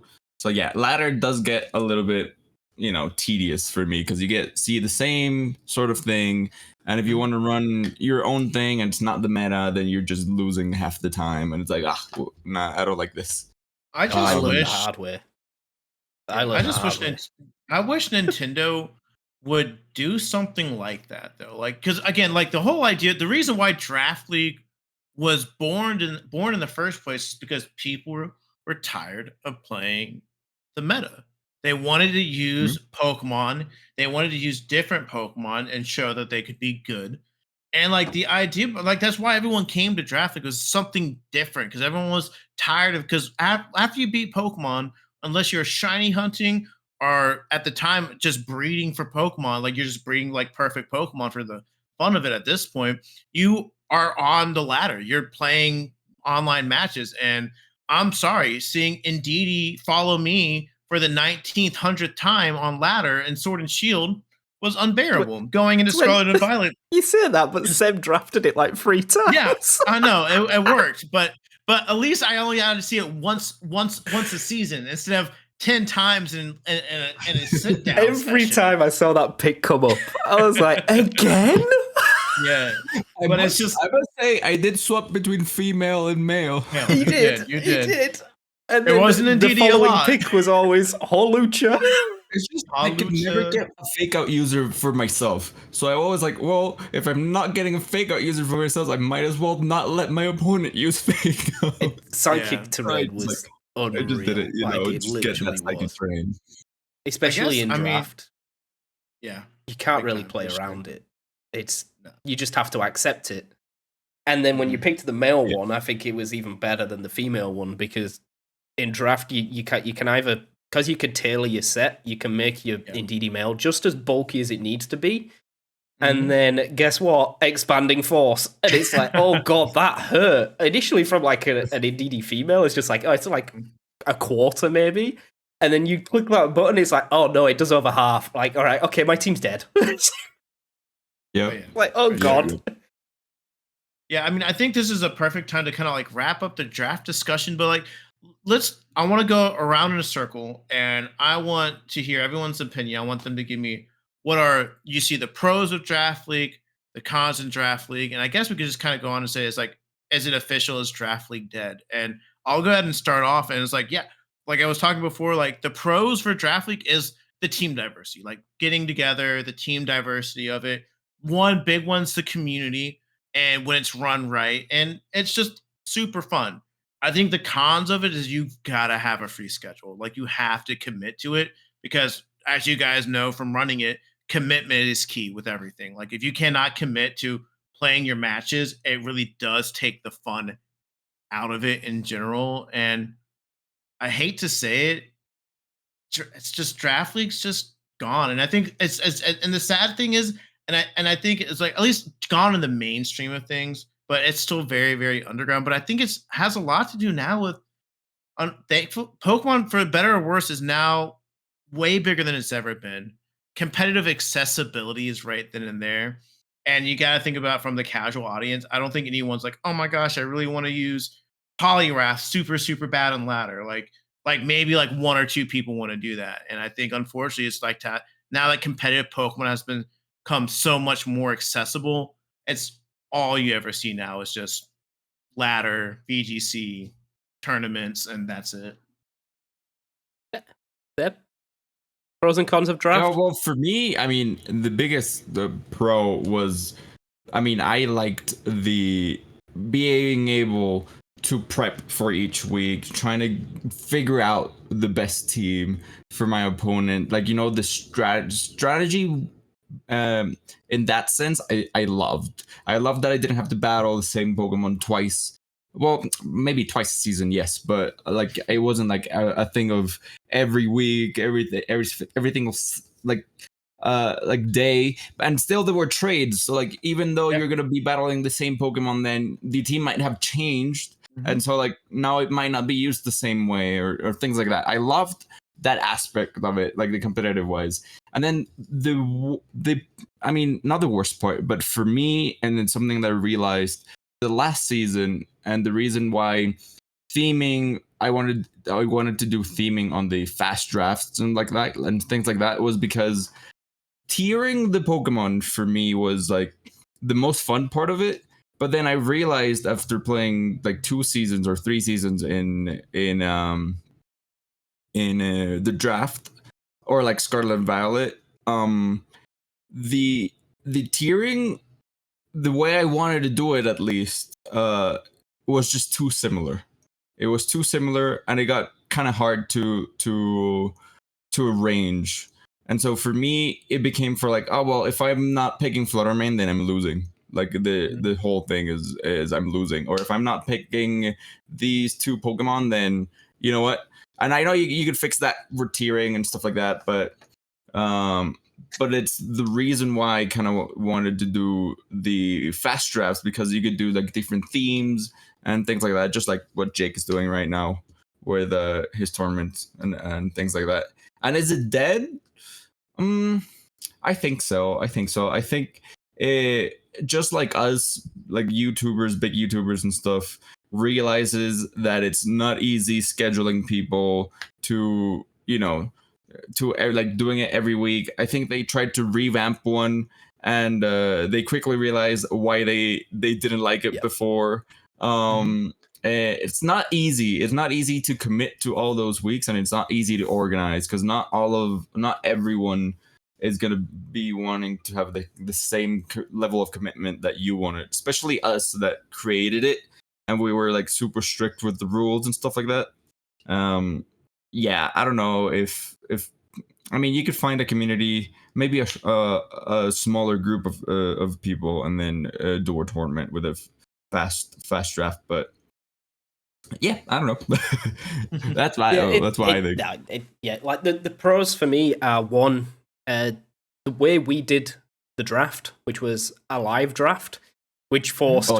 [SPEAKER 3] yeah, ladder does get a little bit, tedious for me because you see the same sort of thing, and if you want to run your own thing and it's not the meta, then you're just losing half the time, and it's like, nah, I don't like this.
[SPEAKER 1] I just wish
[SPEAKER 2] the hardware.
[SPEAKER 1] I wish Nintendo would do something like that though, like because again, like the whole idea, the reason why Draft League was born in the first place is because people were tired of playing the meta. They wanted to use Pokemon. They wanted to use different Pokemon and show that they could be good. And like the idea, like that's why everyone came to Draft League, was something different because everyone was tired of, because after you beat Pokemon, unless you're shiny hunting or at the time just breeding for Pokemon, like you're just breeding like perfect Pokemon for the fun of it at this point, you are on the ladder. You're playing online matches. And I'm sorry, seeing Indeedee follow me for the 19th, 100th time on ladder and Sword and Shield was unbearable. Going into Scarlet and Violet.
[SPEAKER 2] You say that, but Seb drafted it like 3 times.
[SPEAKER 1] Yeah, I know. It worked. But at least I only had to see it once a season instead of 10 times in a sit down.
[SPEAKER 2] Every time I saw that pick come up, I was like, again?
[SPEAKER 1] Yeah.
[SPEAKER 3] I must say, I did swap between female and male.
[SPEAKER 1] Yeah,
[SPEAKER 2] you did. And
[SPEAKER 1] it wasn't
[SPEAKER 2] the following pick was always Holucha.
[SPEAKER 3] It's just I could never get a fake out user for myself. So I always like, well, if I'm not getting a fake out user for myself, I might as well not let my opponent use fake out.
[SPEAKER 2] Psychic terrain was unreal.
[SPEAKER 3] I just did it, just get that psychic terrain.
[SPEAKER 2] Especially in draft.
[SPEAKER 1] Yeah.
[SPEAKER 2] You can't really play around it. You just have to accept it. And then when you picked the male one, I think it was even better than the female one because in draft you can either, because you can tailor your set, you can make your Indeedee male just as bulky as it needs to be. And then guess what? Expanding force. And it's like, oh god, that hurt. Initially from like an Indeedee female, it's just like, oh, it's like a quarter maybe. and then you click that button, it's like, oh no, it does over half. Like, all right, okay, my team's dead.
[SPEAKER 3] Yeah.
[SPEAKER 2] Like, oh god.
[SPEAKER 1] Yeah, I mean, I think this is a perfect time to kind of like wrap up the draft discussion, but like, I want to go around in a circle and I want to hear everyone's opinion. I want them to give me you see the pros of Draft League, the cons in Draft League, and I guess we could just kind of go on and say, it's like, is it official? Is Draft League dead? And I'll go ahead and start off. And it's like, yeah, like I was talking before, like the pros for Draft League is the team diversity, like getting together, the team diversity of it. One big one's the community and when it's run right, and it's just super fun. I think the cons of it is you've got to have a free schedule. Like you have to commit to it because, as you guys know from running it, commitment is key with everything. Like if you cannot commit to playing your matches, it really does take the fun out of it in general. And I hate to say it, it's just draft league's just gone. And I think and the sad thing is, and I think it's like at least gone in the mainstream of things, but it's still very very underground. But I think it's has a lot to do now with thankful Pokemon, for better or worse, is now way bigger than it's ever been. Competitive accessibility is right then and there. And you got to think about from the casual audience. I don't think anyone's like, oh my gosh, I really want to use Polyrath super, super bad on ladder. Like maybe like one or two people want to do that. And I think unfortunately it's like that now that competitive Pokemon has become so much more accessible. It's all you ever see now is just ladder, VGC, tournaments, and that's it.
[SPEAKER 2] Yep. Pros and cons of draft.
[SPEAKER 3] Yeah, well, for me, I mean, the pro was, I mean, I liked the being able to prep for each week, trying to figure out the best team for my opponent. Like, you know, the strategy in that sense, I loved. I loved that I didn't have to battle the same Pokemon twice. Well, maybe twice a season, yes, but like it wasn't like a thing of every week, everything was like day, and still there were trades. So like even though you're gonna be battling the same Pokemon, then the team might have changed, and so like now it might not be used the same way or things like that. I loved that aspect of it, like the competitive wise. And then the I mean, not the worst part, but for me, and then something that I realized the last season, and the reason why theming I wanted to do theming on the fast drafts and like that and things like that was because tiering the Pokemon for me was like the most fun part of it. But then I realized after playing like 2 seasons or 3 seasons in the draft or like Scarlet and Violet, the tiering, the way I wanted to do it at least, was just too similar. It was too similar, and it got kind of hard to arrange. And so for me, it became for like, oh well, if I'm not picking Fluttermane, then I'm losing. Like the whole thing is I'm losing. Or if I'm not picking these 2 Pokemon, then you know what? And I know you could fix that with tiering and stuff like that, but it's the reason why I kind of wanted to do the fast drafts, because you could do like different themes and things like that, just like what Jake is doing right now with his tournaments and things like that. And is it dead? I think so. I think it, just like us, like YouTubers, big YouTubers and stuff, realizes that it's not easy scheduling people to, you know, to like doing it every week. I think they tried to revamp one, and they quickly realized why they didn't like it before. It's not easy. It's not easy to commit to all those weeks, and it's not easy to organize because not everyone is going to be wanting to have the same level of commitment that you wanted, especially us that created it, and we were like super strict with the rules and stuff like that. Yeah, I don't know if I mean, you could find a community, maybe a smaller group of people, and then do a tournament with a fast draft. But yeah, I don't know. That's why I think.
[SPEAKER 2] Like the pros for me are one, the way we did the draft, which was a live draft, which forced,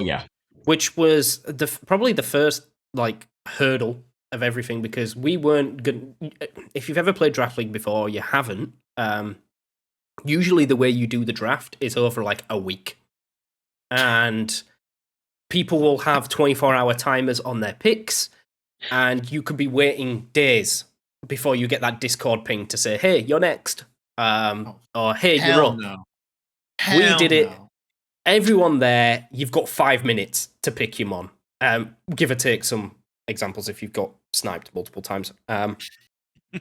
[SPEAKER 2] which was probably the first like hurdle of everything because we weren't good. If you've ever played Draft League before, you haven't. Usually the way you do the draft is over like a week. And people will have 24-hour timers on their picks, and you could be waiting days before you get that Discord ping to say, hey, you're next. Or hey, you're up.
[SPEAKER 1] No.
[SPEAKER 2] We did it. Everyone there, you've got 5 minutes to pick your mon. Give or take some examples if you've got sniped multiple times.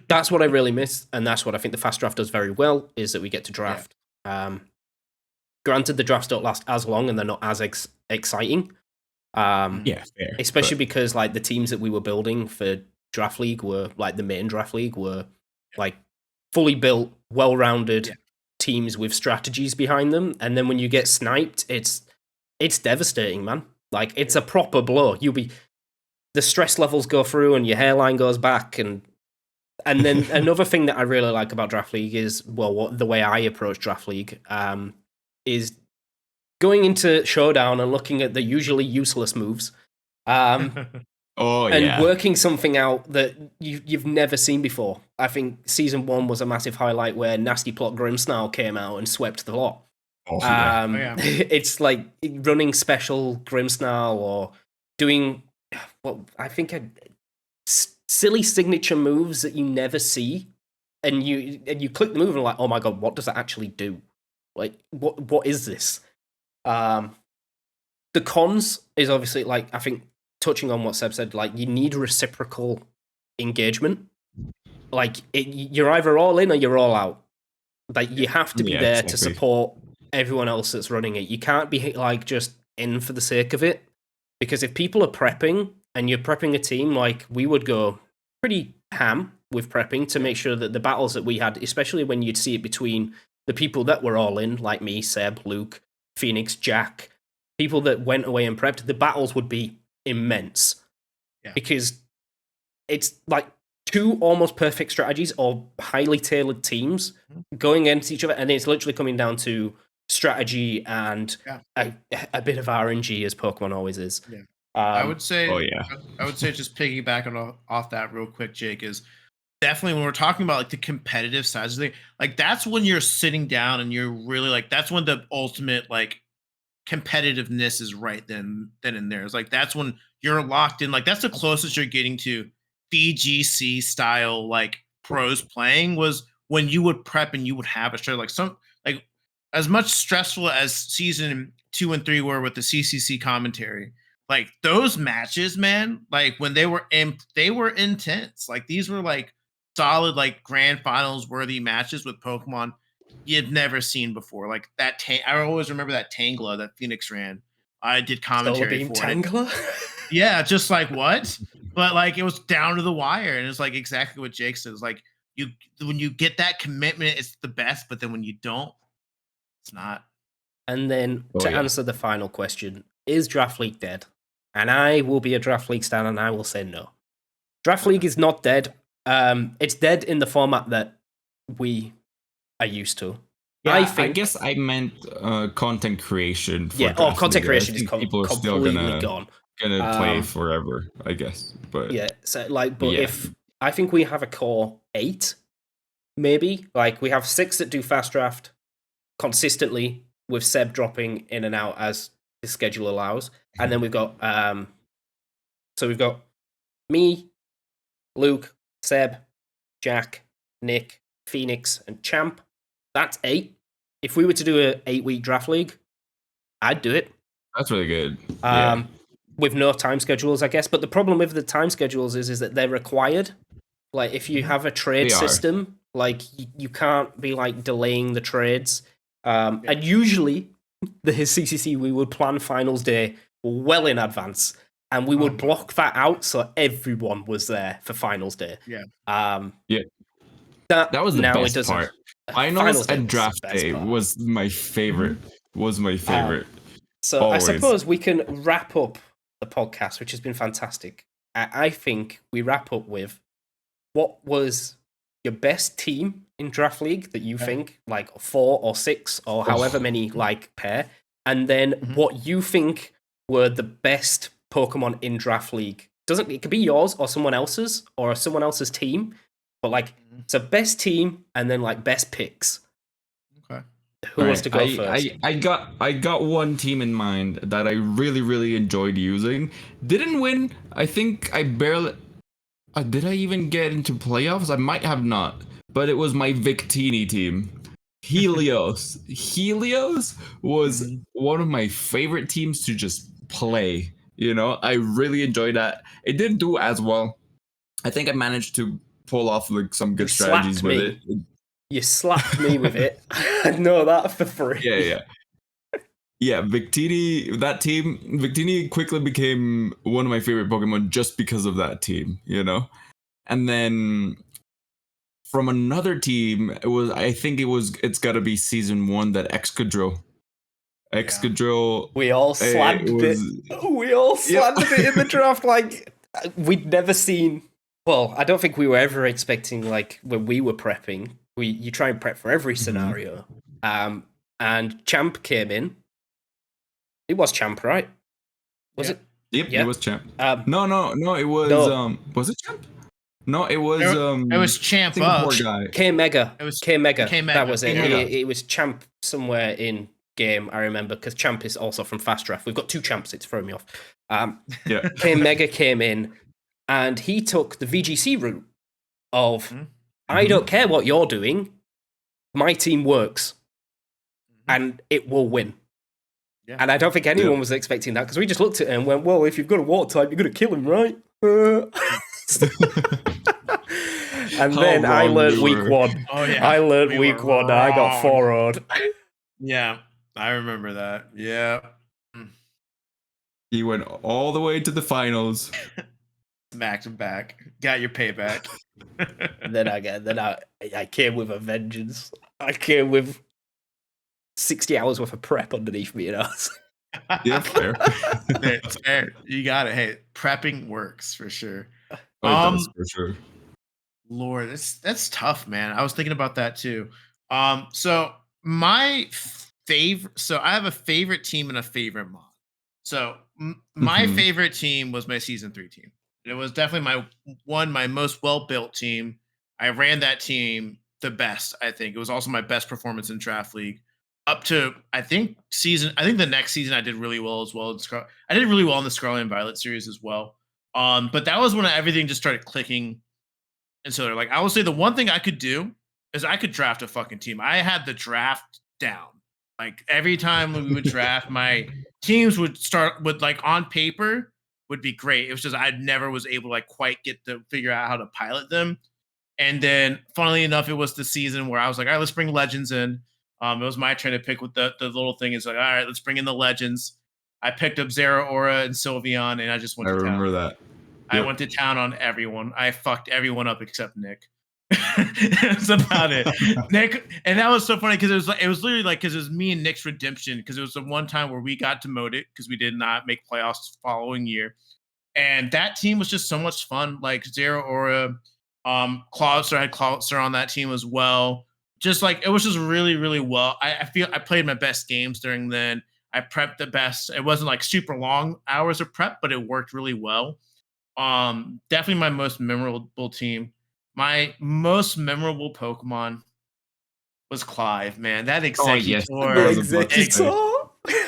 [SPEAKER 2] That's what I really miss, and that's what I think the fast draft does very well, is that we get to draft. Yeah. Granted, the drafts don't last as long, and they're not as exciting.
[SPEAKER 3] Fair.
[SPEAKER 2] Especially because like the teams that we were building for Draft League were like the main Draft League were like fully built, well-rounded teams with strategies behind them. And then when you get sniped, it's devastating, man. Like it's a proper blow. The stress levels go through and your hairline goes back. And then another thing that I really like about Draft League is, the way I approach Draft League is going into Showdown and looking at the usually useless moves. And working something out that you've never seen before. I think Season 1 was a massive highlight where Nasty Plot Grimmsnarl came out and swept the lot. It's like running special Grimmsnarl or doing I think silly signature moves that you never see, and you click the move and like, oh my god, what does that actually do? Like, what is this? The cons is obviously, like, I think, touching on what Seb said, like, you need reciprocal engagement. Like, you're either all in or you're all out. Like, you have to be there to support everyone else that's running it. You can't be, like, just in for the sake of it. Because if people are prepping, and you're prepping a team, like, we would go pretty ham with prepping to make sure that the battles that we had, especially when you'd see it between the people that were all in, like me, Seb, Luke, Phoenix, Jack, people that went away and prepped, the battles would be immense. Yeah. Because it's like two almost perfect strategies or highly tailored teams going against each other, and it's literally coming down to strategy and a bit of RNG, as Pokemon always is.
[SPEAKER 1] Yeah. I would say, I would say, just piggybacking off that real quick, Jake, is definitely when we're talking about like the competitive sides of the thing, like that's when you're sitting down and you're really like, that's when the ultimate like competitiveness is right then and there. It's like that's when you're locked in. Like that's the closest you're getting to BGC style like pros playing, was when you would prep and you would have a show like some like as much stressful as season 2 and 3 were with the CCC commentary. Like those matches, man, like when they were intense. Like these were like solid, like grand finals worthy matches with Pokemon you'd never seen before. Like that, I always remember that Tangela that Phoenix ran. I did commentary for
[SPEAKER 2] Tangela?
[SPEAKER 1] Yeah, just like what? But like it was down to the wire, and it's like exactly what Jake says. Like when you get that commitment, it's the best. But then when you don't, it's not.
[SPEAKER 2] And then to answer the final question, is Draft League dead? And I will be a Draft League stan, and I will say no. Draft League is not dead. It's dead in the format that we are used to.
[SPEAKER 3] Yeah, I guess I meant content creation. For
[SPEAKER 2] content creation is
[SPEAKER 3] people are
[SPEAKER 2] completely
[SPEAKER 3] still
[SPEAKER 2] gone.
[SPEAKER 3] Gonna play forever, I guess. But
[SPEAKER 2] if I think we have a core 8, maybe. Like we have 6 that do fast draft consistently, with Seb dropping in and out as his schedule allows. And then we've got we've got me, Luke, Seb, Jack, Nick, Phoenix, and Champ. That's 8. If we were to do a 8-week draft league, I'd do it.
[SPEAKER 3] That's really good.
[SPEAKER 2] With no time schedules, I guess. But the problem with the time schedules is that they're required. Like if you have a trade system, like you can't be like delaying the trades. And usually the CCC, we would plan finals day well in advance, and we would block that out so everyone was there for finals day.
[SPEAKER 3] That was the best part. Finals and draft day was my favorite.
[SPEAKER 2] So always. I suppose we can wrap up the podcast, which has been fantastic. I think we wrap up with what was your best team in Draft League that you think, like 4 or 6 or however many like pair, and then what you think were the best Pokemon in Draft League doesn't it could be yours or someone else's team, but like it's a best team and then like best picks.
[SPEAKER 1] Okay.
[SPEAKER 2] Who wants to go first?
[SPEAKER 3] I got one team in mind that I really enjoyed using. Didn't win. I think I barely. Did I even get into playoffs? I might have not. But it was my Victini team. Helios. Helios was one of my favorite teams to just play. You know, I really enjoyed that. It didn't do as well. I think I managed to pull off like some good strategies with it.
[SPEAKER 2] You slapped me with it. I know that for free.
[SPEAKER 3] Yeah, Victini, that team, Victini quickly became one of my favorite Pokemon just because of that team, you know? And then from another team, it's gotta be season 1, that Excadrill. Excadrill.
[SPEAKER 2] We all slandered it. We all slandered it in the draft. Like, we'd never seen. Well, I don't think we were ever expecting, like, when we were prepping, you try and prep for every scenario. And Champ came in. It was Champ, right? Was it?
[SPEAKER 3] Yep, it was Champ. No, it was was it Champ? No, it was
[SPEAKER 1] it was Champ
[SPEAKER 3] Singapore guy.
[SPEAKER 2] K-Mega.
[SPEAKER 1] It was
[SPEAKER 2] K-Mega.
[SPEAKER 1] K-Mega.
[SPEAKER 2] That was it. It was Champ somewhere in game, I remember, because Champ is also from Fast Draft. We've got 2 Champs, it's throwing me off. K-Mega came in and he took the VGC route of I don't care what you're doing, my team works and it will win. Yeah. And I don't think anyone was expecting that because we just looked at it and went, well, if you've got a water type, you're going to kill him, right? And then I learned week 1.
[SPEAKER 1] Oh, yeah.
[SPEAKER 2] I learned week 1 and I got 4-0'd.
[SPEAKER 1] Yeah, I remember that. Yeah.
[SPEAKER 3] He went all the way to the finals.
[SPEAKER 1] Smacked him back. Got your payback.
[SPEAKER 2] And then I came with a vengeance. I came with 60 hours worth of prep underneath me, you know.
[SPEAKER 3] Yeah, fair.
[SPEAKER 1] It's fair. You got it. Hey, prepping works for sure.
[SPEAKER 3] Oh, it does, for sure.
[SPEAKER 1] Lord, that's tough, man. I was thinking about that too. So my favorite. So I have a favorite team and a favorite mod. So my favorite team was my season 3 team. It was definitely my most well-built team. I ran that team the best, I think. It was also my best performance in Draft League. Up to I think the next season I did really well as well. I did really well in the Scarlet and Violet series as well. But that was when everything just started clicking. And so like I would say the one thing I could do is I could draft a fucking team. I had the draft down. Like every time we would draft, my teams would start with like on paper would be great. It was just I never was able to like quite get to figure out how to pilot them. And then funnily enough, it was the season where I was like, all right, let's bring legends in. It was my turn to pick with the little thing. It's like, all right, let's bring in the legends. I picked up Zeraora and Sylveon, and I just went to town.
[SPEAKER 3] I remember that.
[SPEAKER 1] I went to town on everyone. I fucked everyone up except Nick. That's about it. Nick, and that was so funny because it was literally like because it was me and Nick's redemption because it was the one time where we got demoted because we did not make playoffs the following year, and that team was just so much fun. Like Zeraora, Cloudster had Cloudster on that team as well. Just like it was just really well. I feel I played my best games during then. I prepped the best. It wasn't like super long hours of prep, but it worked really well. Definitely my most memorable team. My most memorable Pokemon was Clive, man. That Executor.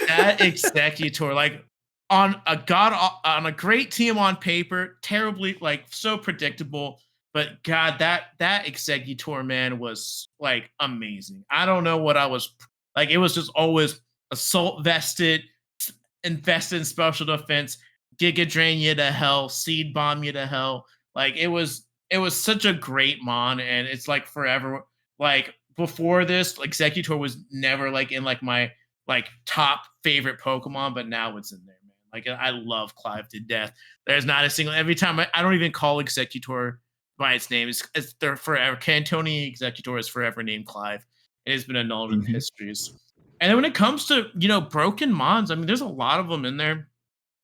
[SPEAKER 1] That Executor, like on a great team on paper, terribly like so predictable. But God, that Executor, man, was like amazing. I don't know what I was like. It was just always assault vested, invested in special defense, Giga Drain you to hell, Seed Bomb you to hell. Like it was such a great mon, and it's like forever. Like before this, Executor was never like in like my like top favorite Pokemon, but now it's in there, man. Like I love Clive to death. There's not a single every time I don't even call Executor by its name. It's they're forever. Cantoni Executor is forever named Clive. It has been annulled in histories. And then when it comes to broken mons, I mean, there's a lot of them in there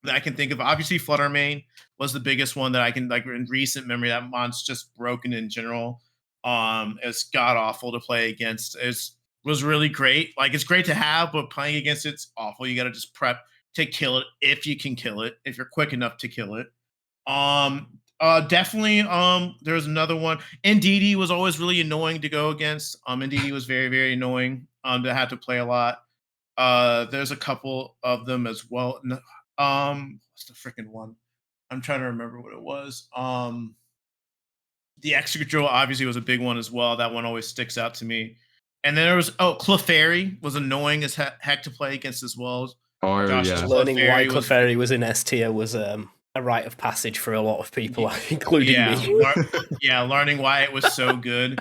[SPEAKER 1] that I can think of. Obviously, Fluttermane was the biggest one that I can like in recent memory. That mon's just broken in general. It's god awful to play against. It was really great. Like it's great to have, but playing against it's awful. You got to just prep to kill it if you can kill it. If you're quick enough to kill it. Definitely. There was another one. NDD was always really annoying to go against. NDD was very, very annoying. To have to play a lot. There's a couple of them as well. What's the freaking one? I'm trying to remember what it was. The extra control obviously was a big one as well. That one always sticks out to me. And then there was Clefairy was annoying as heck to play against as well.
[SPEAKER 3] Oh
[SPEAKER 1] Josh's
[SPEAKER 3] yeah.
[SPEAKER 2] Learning why
[SPEAKER 1] Clefairy was
[SPEAKER 2] Clefairy was in S tier was a rite of passage for a lot of people, including me.
[SPEAKER 1] Learning why it was so good.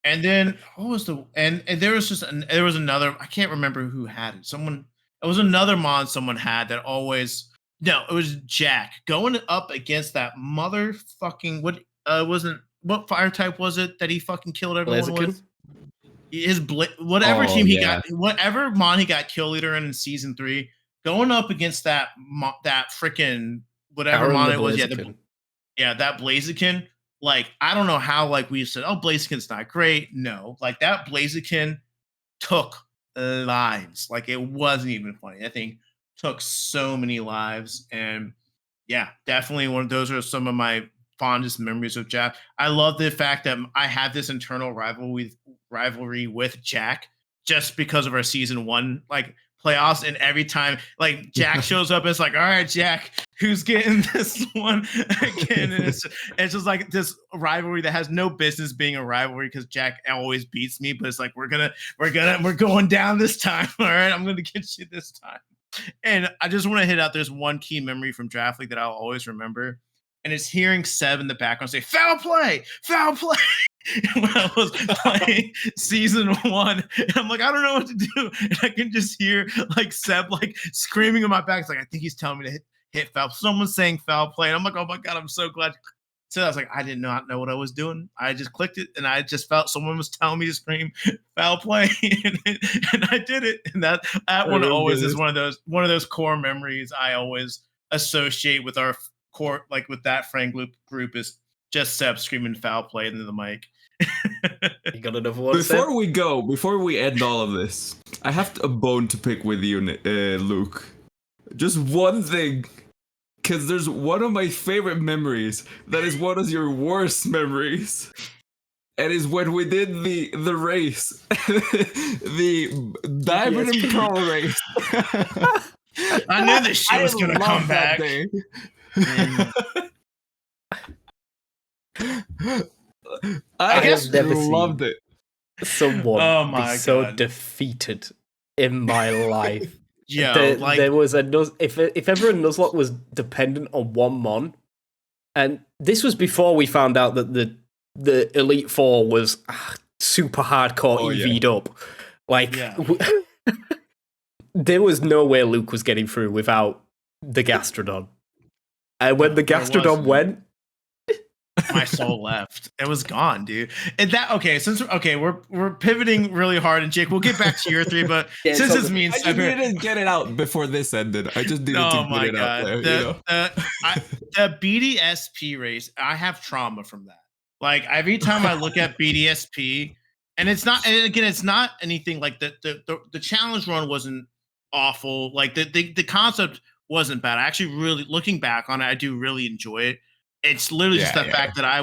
[SPEAKER 1] And then what was the and there was there was another, I can't remember who had it. It was another mon someone had that always, no, it was Jack going up against that motherfucking what fire type was it that he fucking killed everyone
[SPEAKER 2] Blaziken?
[SPEAKER 1] with? Whatever
[SPEAKER 3] Oh,
[SPEAKER 1] team he
[SPEAKER 3] yeah.
[SPEAKER 1] got, whatever mon he got kill leader in season 3, going up against that freaking whatever
[SPEAKER 2] Aaron
[SPEAKER 1] mon
[SPEAKER 2] the
[SPEAKER 1] it was,
[SPEAKER 2] Blaziken.
[SPEAKER 1] that Blaziken. Like, I don't know how, like, we said, oh, Blaziken's not great. No, like, that Blaziken took lives. Like, it wasn't even funny. I think took so many lives. And yeah, definitely one of those are some of my fondest memories of Jack. I love the fact that I had this internal rivalry with Jack just because of our season 1 like playoffs, and every time like Jack shows up, it's like, all right, Jack, who's getting this one again? And it's just like this rivalry that has no business being a rivalry because Jack always beats me, but it's like we're going down this time. All right, I'm gonna get you this time. And I just want to hit out, there's one key memory from Draft League that I'll always remember. And it's hearing Seb in the background say, foul play. When I was playing season 1, and I'm like, I don't know what to do. And I can just hear like Seb like screaming in my back. It's like, I think he's telling me to hit foul. Someone's saying foul play. And I'm like, oh my God, I'm so glad. So I was like, I did not know what I was doing. I just clicked it, and I just felt someone was telling me to scream foul play, and I did it. And that one always is one of those core memories I always associate with our core, like with that friend group is just Seb screaming foul play into the mic.
[SPEAKER 2] You got another one?
[SPEAKER 3] Before we end all of this, I have a bone to pick with you, Luke. Just one thing. Because there's one of my favorite memories that is one of your worst memories. And is when we did the race. The Diamond and Pearl race.
[SPEAKER 1] I knew this shit was going to come back.
[SPEAKER 3] I
[SPEAKER 2] have never
[SPEAKER 3] loved it.
[SPEAKER 2] Someone be so defeated in my life.
[SPEAKER 1] Yeah,
[SPEAKER 2] there was a if ever a Nuzlocke was dependent on one mon, and this was before we found out that the Elite Four was super hardcore EV'd up. Like, there was no way Luke was getting through without the Gastrodon. And when the Gastrodon went,
[SPEAKER 1] my soul left. It was gone, dude. And we're pivoting really hard, and Jake, we'll get back to your 3, but since it's me and
[SPEAKER 3] Seb, I didn't get it out before this ended. I just needed to get it out there.
[SPEAKER 1] The BDSP race, I have trauma from that. Like, every time I look at BDSP, and it's not, and again, it's not anything like the challenge run wasn't awful. Like the concept wasn't bad. I actually really, looking back on it, I do really enjoy it. It's literally just the fact that I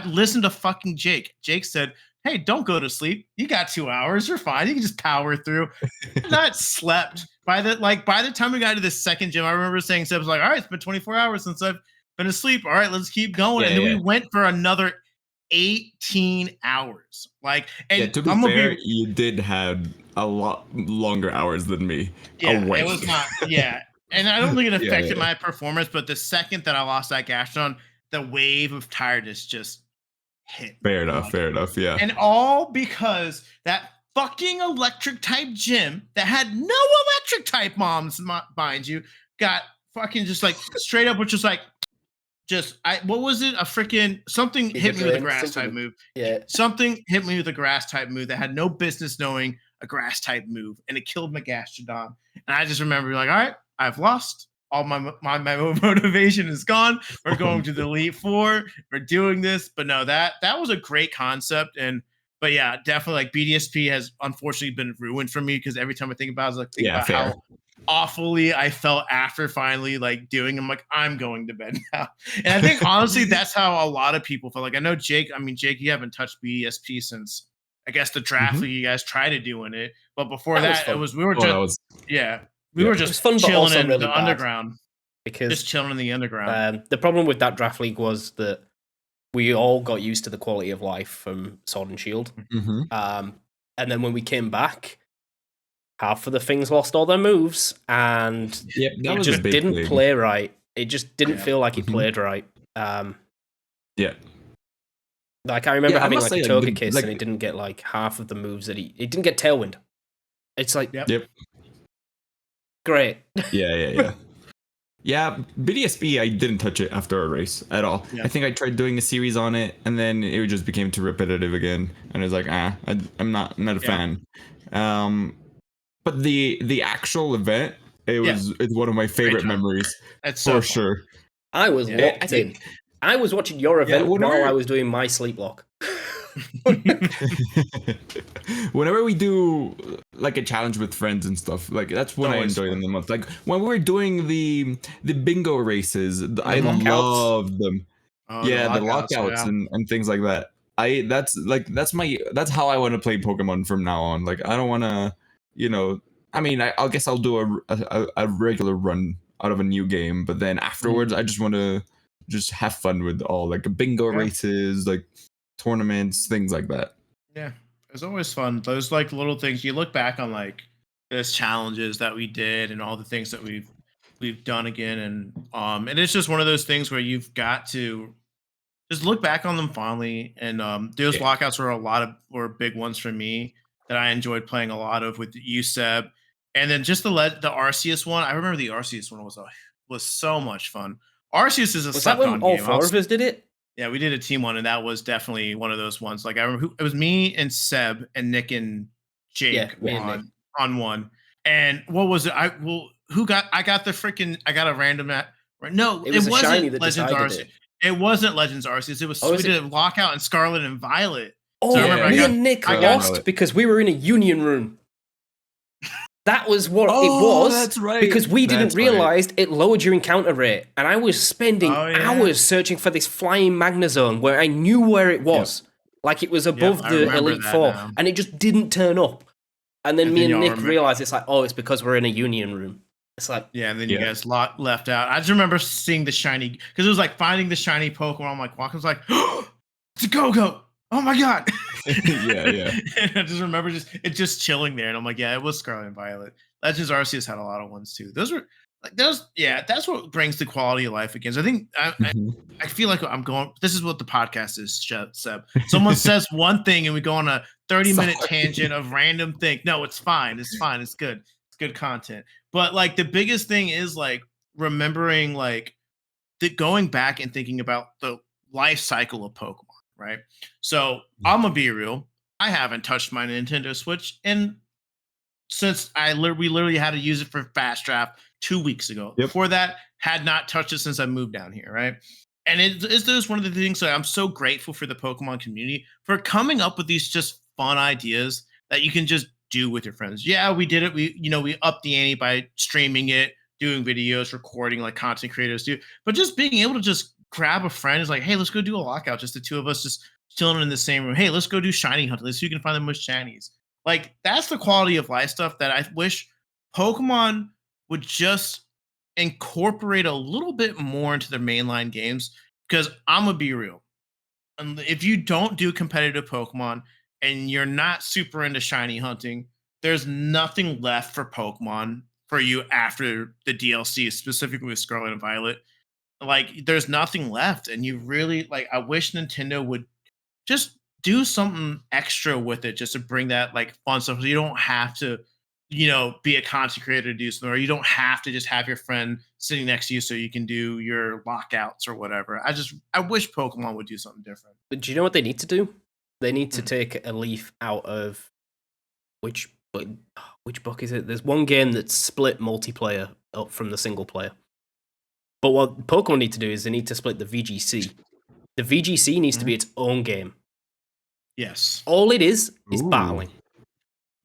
[SPEAKER 1] listened to fucking Jake. Jake said, hey, don't go to sleep. You got 2 hours. You're fine. You can just power through. Not slept. By the time we got to the second gym, I remember saying, Seb was like, all right, it's been 24 hours since I've been asleep. All right, let's keep going. And then we went for another 18 hours. Like, and
[SPEAKER 3] to be fair, you did have a lot longer hours than me.
[SPEAKER 1] Yeah, it was not. Yeah. And I don't think it affected my performance, but the second that I lost that Gastrodon, the wave of tiredness just hit.
[SPEAKER 3] Fair enough, yeah.
[SPEAKER 1] And all because that fucking electric type gym that had no electric type moms, mind you, got fucking just like straight up, which was like, what was it? A freaking something hit me with a grass type move.
[SPEAKER 2] Yeah.
[SPEAKER 1] Something hit me with a grass type move that had no business knowing a grass type move, and it killed my Gastrodon. And I just remember like, all right, I've lost. All my motivation is gone. We're going to the Elite Four. We're doing this. But no, that was a great concept. But yeah, definitely like BDSP has unfortunately been ruined for me because every time I think about it, I think about how awfully I felt after finally like doing. I'm like, I'm going to bed now. And I think honestly, that's how a lot of people felt. Like I know Jake. I mean, Jake, you haven't touched BESP since I guess the draft league you guys tried to doing it. But before
[SPEAKER 2] That was
[SPEAKER 1] that, it
[SPEAKER 2] fun.
[SPEAKER 1] was we were
[SPEAKER 3] Oh,
[SPEAKER 1] just
[SPEAKER 3] that was
[SPEAKER 1] we were
[SPEAKER 2] It was
[SPEAKER 1] just
[SPEAKER 2] fun, but
[SPEAKER 1] chilling
[SPEAKER 2] also
[SPEAKER 1] in
[SPEAKER 2] really
[SPEAKER 1] the
[SPEAKER 2] bad
[SPEAKER 1] underground.
[SPEAKER 2] because
[SPEAKER 1] Just chilling in the underground.
[SPEAKER 2] the problem with that draft league was that we all got used to the quality of life from Sword and Shield.
[SPEAKER 3] Mhm.
[SPEAKER 2] And then when we came back, half of the things lost all their moves, and
[SPEAKER 3] Yep, that
[SPEAKER 2] it
[SPEAKER 3] was a
[SPEAKER 2] just
[SPEAKER 3] big
[SPEAKER 2] didn't
[SPEAKER 3] thing.
[SPEAKER 2] play right. It just didn't
[SPEAKER 1] Yeah.
[SPEAKER 2] feel like it
[SPEAKER 3] Mhm.
[SPEAKER 2] played right.
[SPEAKER 3] Yeah.
[SPEAKER 2] Like I remember
[SPEAKER 3] Yeah, I
[SPEAKER 2] having
[SPEAKER 3] must
[SPEAKER 2] like a
[SPEAKER 3] say, like,
[SPEAKER 2] Togekiss, and it didn't get like half of the moves that it didn't get Tailwind. It's like
[SPEAKER 3] Yep.
[SPEAKER 2] great.
[SPEAKER 3] Yeah. Yeah, BDSP, I didn't touch it after a race at all.
[SPEAKER 1] Yeah.
[SPEAKER 3] I think I tried doing a series on it, and then it just became too repetitive again, and I was like, I'm not a fan. But the actual event, it's one of my favorite
[SPEAKER 1] time.
[SPEAKER 3] memories
[SPEAKER 1] That's so
[SPEAKER 3] for
[SPEAKER 1] fun.
[SPEAKER 3] sure.
[SPEAKER 2] I was
[SPEAKER 1] Yeah,
[SPEAKER 2] locked
[SPEAKER 3] I think-
[SPEAKER 2] in. I was watching your event
[SPEAKER 3] whenever-
[SPEAKER 2] while I was doing my sleep lock.
[SPEAKER 3] Whenever we do like a challenge with friends and stuff, like that's when I
[SPEAKER 1] always
[SPEAKER 3] enjoy them the most. Like when we were doing the bingo races, I
[SPEAKER 2] lockouts.
[SPEAKER 3] love them.
[SPEAKER 1] Oh,
[SPEAKER 3] Yeah, the
[SPEAKER 1] lockouts,
[SPEAKER 3] lockouts
[SPEAKER 1] yeah.
[SPEAKER 3] and things like that. That's how I want to play Pokemon from now on. Like I don't want to, I mean, I guess I'll do a regular run out of a new game, but then afterwards I just want to just have fun with all like bingo races, like tournaments, things like that.
[SPEAKER 1] Yeah, it's always fun. Those like little things you look back on, like those challenges that we did, and all the things that we've done again, and it's just one of those things where you've got to just look back on them fondly. And those lockouts were big ones for me that I enjoyed playing a lot of with you, Seb, and then just the Arceus one. I remember the Arceus one was so much fun. Arceus is a
[SPEAKER 2] Was that when
[SPEAKER 1] slept-on
[SPEAKER 2] all
[SPEAKER 1] game.
[SPEAKER 2] four of us did it?
[SPEAKER 1] Yeah, we did a team one, and that was definitely one of those ones. Like I remember, it was me and Seb and Nick and Jake
[SPEAKER 2] me and Nick.
[SPEAKER 1] on one. And what was it? I got the freaking. I got a random at. No,
[SPEAKER 2] It was a
[SPEAKER 1] wasn't
[SPEAKER 2] shiny that
[SPEAKER 1] Legends
[SPEAKER 2] decided
[SPEAKER 1] Arceus.
[SPEAKER 2] it.
[SPEAKER 1] It wasn't Legends Arceus. It was
[SPEAKER 2] Oh,
[SPEAKER 1] we
[SPEAKER 2] is
[SPEAKER 1] did a lockout in Scarlet and Violet.
[SPEAKER 2] Oh,
[SPEAKER 1] So I remember
[SPEAKER 2] me and Nick
[SPEAKER 1] I got-
[SPEAKER 2] lost because we were in a union room. That was what it
[SPEAKER 3] Oh,
[SPEAKER 2] was.
[SPEAKER 3] that's right.
[SPEAKER 2] Because we didn't
[SPEAKER 3] That's right.
[SPEAKER 2] realize it lowered your encounter rate. And I was spending hours searching for this flying Magnezone where I knew where it was. Like it was above
[SPEAKER 1] I
[SPEAKER 2] the
[SPEAKER 1] remember
[SPEAKER 2] Elite
[SPEAKER 1] that
[SPEAKER 2] Four.
[SPEAKER 1] now.
[SPEAKER 2] And it just didn't turn up. And then me and
[SPEAKER 1] y'all
[SPEAKER 2] Nick
[SPEAKER 1] remember-
[SPEAKER 2] realized it's like, oh, it's because we're in a union room. It's like,
[SPEAKER 1] Yeah, and then you guys left out. I just remember seeing the shiny, because it was like finding the shiny Pokemon. I'm like, walking, I was like, oh, it's a Go-Go. Oh my god.
[SPEAKER 3] yeah.
[SPEAKER 1] And I just remember just chilling there, and I'm like, yeah, it was Scarlet and Violet. Legends Arceus had a lot of ones too. Those were like those. Yeah, that's what brings the quality of life again. So I think I feel like I'm going. This is what the podcast is, Seb. Someone says one thing, and we go on a 30-minute tangent of random thing. No, it's fine. It's fine. It's good. It's good content. But like the biggest thing is like remembering like going back and thinking about the life cycle of Pokemon, right? So I'm gonna be real. I haven't touched my Nintendo Switch since we literally had to use it for Fast Draft 2 weeks ago.
[SPEAKER 3] Yep.
[SPEAKER 1] Before that, had not touched it since I moved down here, right? And it's just one of the things that I'm so grateful for the Pokemon community for coming up with these just fun ideas that you can just do with your friends. Yeah, we did it. We upped the ante by streaming it, doing videos, recording like content creators do. But just being able to just grab a friend is like, hey, let's go do a lockout. Just the two of us just chilling in the same room. Hey, let's go do shiny hunting. Let's see who can find the most shinies. Like that's the quality of life stuff that I wish Pokemon would just incorporate a little bit more into their mainline games. Because I'm gonna be real, and if you don't do competitive Pokemon and you're not super into shiny hunting, there's nothing left for Pokemon for you after the DLC, specifically with Scarlet and Violet. Like there's nothing left, and you really like. I wish Nintendo would just do something extra with it, just to bring that like fun stuff. So you don't have to, be a content creator to do something, or you don't have to just have your friend sitting next to you so you can do your lockouts or whatever. I wish Pokemon would do something different.
[SPEAKER 2] but do you know what they need to do? They need to take a leaf out of which book is it? There's one game that's split multiplayer up from the single player. But what Pokemon need to do is they need to split the VGC. The VGC needs to be its own game.
[SPEAKER 1] Yes.
[SPEAKER 2] All it is
[SPEAKER 3] Ooh.
[SPEAKER 2] battling.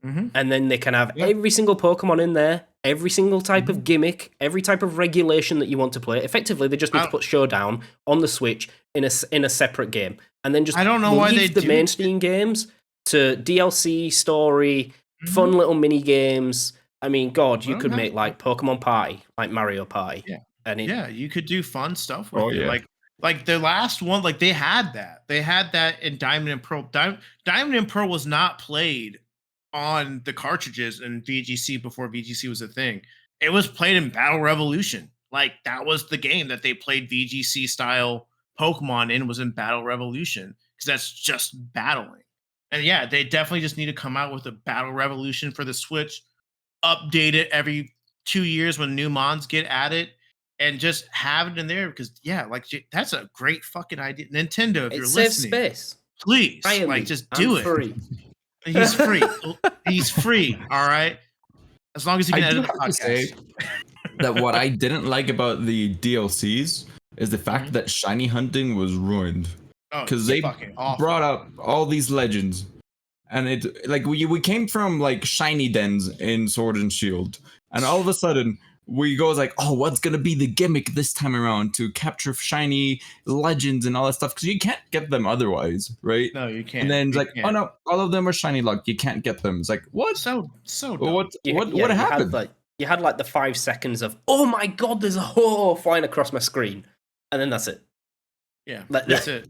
[SPEAKER 1] Mm-hmm.
[SPEAKER 2] And then they can have every single Pokemon in there, every single type of gimmick, every type of regulation that you want to play. Effectively, they just need to put Showdown on the Switch in a separate game, and then just
[SPEAKER 1] I don't know why they
[SPEAKER 2] leave the
[SPEAKER 1] do
[SPEAKER 2] mainstream games to DLC, story, fun little mini games. I mean, God, you could make like Pokemon Party, like Mario Party.
[SPEAKER 1] Yeah, you could do fun stuff with it. Like the last one, like they had that. They had that in Diamond and Pearl. Diamond and Pearl was not played on the cartridges in VGC before VGC was a thing. It was played in Battle Revolution. Like that was the game that they played VGC style Pokemon in, was in Battle Revolution, because that's just battling. And yeah, they definitely just need to come out with a Battle Revolution for the Switch, update it every 2 years when new mons get added, and just have it in there, because like that's a great fucking idea. Nintendo, if you're listening,
[SPEAKER 2] space.
[SPEAKER 1] Please, like just do it.
[SPEAKER 2] Free.
[SPEAKER 1] He's free. He's free. All right. As long as you can edit the podcast.
[SPEAKER 3] Say that what I didn't like about the DLCs is the fact that shiny hunting was ruined, because they brought up all these legends, and it like we came from like shiny dens in Sword and Shield, and all of a sudden we go like, oh, what's gonna be the gimmick this time around to capture shiny legends and all that stuff, because you can't get them otherwise, right?
[SPEAKER 1] No, you can't.
[SPEAKER 3] And then it's like, oh no, all of them are shiny luck, you can't get them. It's like, what?
[SPEAKER 1] So dumb.
[SPEAKER 3] What happened?
[SPEAKER 2] You had like the 5 seconds of, oh my God, there's a ho flying across my screen, and then that's it.
[SPEAKER 1] Yeah, that's it.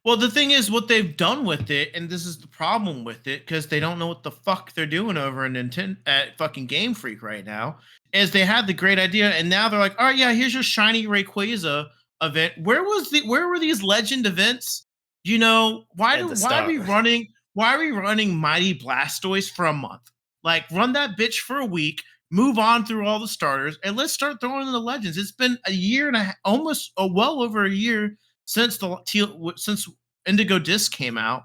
[SPEAKER 1] Well, the thing is, what they've done with it, and this is the problem with it, because they don't know what the fuck they're doing over in Nintendo at fucking Game Freak right now, is they had the great idea, and now they're like, all right, yeah, here's your shiny Rayquaza event. Where were these legend events? You know, why are we running Mighty Blastoise for a month? Like, run that bitch for a week, move on through all the starters, and let's start throwing in the legends. It's been a year and a half, almost well over a year since since Indigo Disc came out,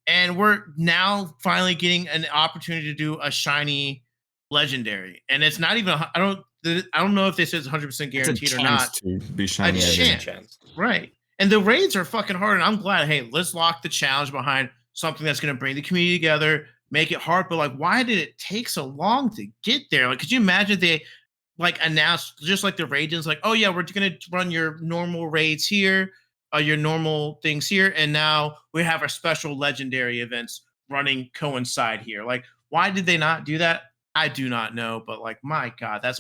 [SPEAKER 1] and we're now finally getting an opportunity to do a shiny legendary, and it's not even. I don't know if this is 100% guaranteed or not.
[SPEAKER 3] To be shiny,
[SPEAKER 1] a chance, right? And the raids are fucking hard, and I'm glad. Hey, let's lock the challenge behind something that's going to bring the community together, make it hard. But like, why did it take so long to get there? Like, could you imagine they like announced just like the raids, like, oh yeah, we're going to run your normal raids here, your normal things here, and now we have our special legendary events running coincide here. Like, why did they not do that? I do not know, but like, my God, that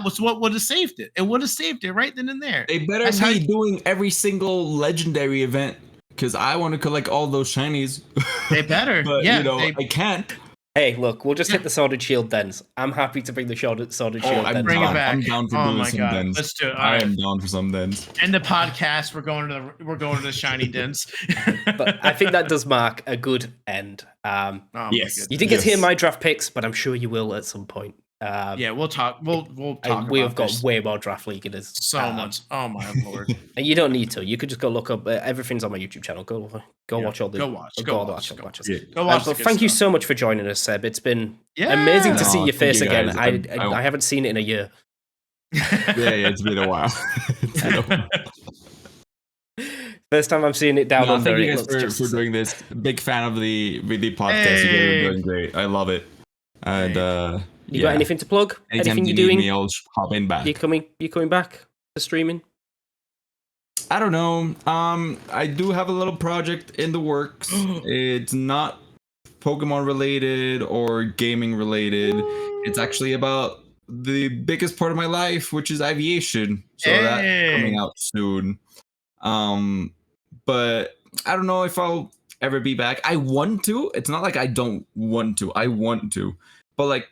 [SPEAKER 1] was what would have saved it. It would have saved it right then and there.
[SPEAKER 3] They better be doing every single legendary event, because I want to collect all those shinies.
[SPEAKER 1] They better.
[SPEAKER 3] But
[SPEAKER 1] yeah,
[SPEAKER 3] I can't.
[SPEAKER 2] Hey, look, we'll just hit the Sword and Shield dens. I'm happy to bring the Sword and Shield dens.
[SPEAKER 1] Bring it back.
[SPEAKER 3] I'm down for doing some dens.
[SPEAKER 1] Let's do it.
[SPEAKER 3] I am down for some dens.
[SPEAKER 1] End the podcast. We're going to the shiny dens.
[SPEAKER 2] But I think that does mark a good end.
[SPEAKER 3] Yes,
[SPEAKER 2] you didn't get to hear my draft picks, but I'm sure you will at some point.
[SPEAKER 1] Yeah, we'll talk. We'll talk.
[SPEAKER 2] We have got way more draft leaguers.
[SPEAKER 1] So much. Oh my lord!
[SPEAKER 2] And you don't need to. You could just go look up. Everything's on my YouTube channel. Go watch all the.
[SPEAKER 1] Go watch.
[SPEAKER 2] But thank you so much for joining us, Seb. It's been amazing to see your face again. I haven't seen it in a year.
[SPEAKER 3] It's been a while.
[SPEAKER 2] First time I'm seeing it down under.
[SPEAKER 3] Thank you guys for doing this. Big fan of the podcast. You guys are doing great. I love it. And
[SPEAKER 2] you got anything to plug?
[SPEAKER 3] Anytime
[SPEAKER 2] anything you're doing?
[SPEAKER 3] Me, I'll hop in back.
[SPEAKER 2] You coming back to streaming?
[SPEAKER 3] I don't know. I do have a little project in the works. It's not Pokemon related or gaming related. It's actually about the biggest part of my life, which is aviation. So that's coming out soon. But I don't know if I'll ever be back. I want to. It's not like I don't want to. I want to. But like,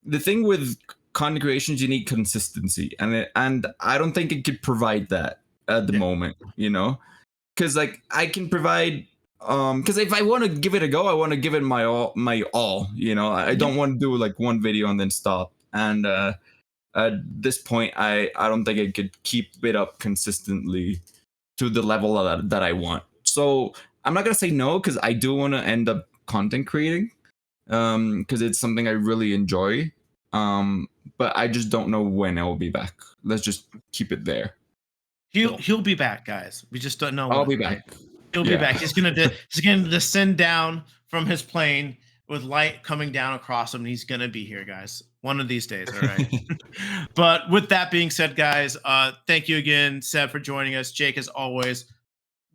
[SPEAKER 3] the thing with content creation is you need consistency, and I don't think it could provide that at the moment, because like I can provide, because if I want to give it a go, I want to give it my all, I don't want to do like one video and then stop. And at this point, I don't think I could keep it up consistently to the level that I want. So I'm not gonna say no, because I do want to end up content creating. Because it's something I really enjoy, but I just don't know when I will be back. Let's just keep it there.
[SPEAKER 1] He'll be back, guys. We just don't know.
[SPEAKER 3] I'll be back.
[SPEAKER 1] He'll be back. He's gonna descend down from his plane with light coming down across him. And he's gonna be here, guys, one of these days. All right. But with that being said, guys, thank you again, Seb, for joining us. Jake, as always,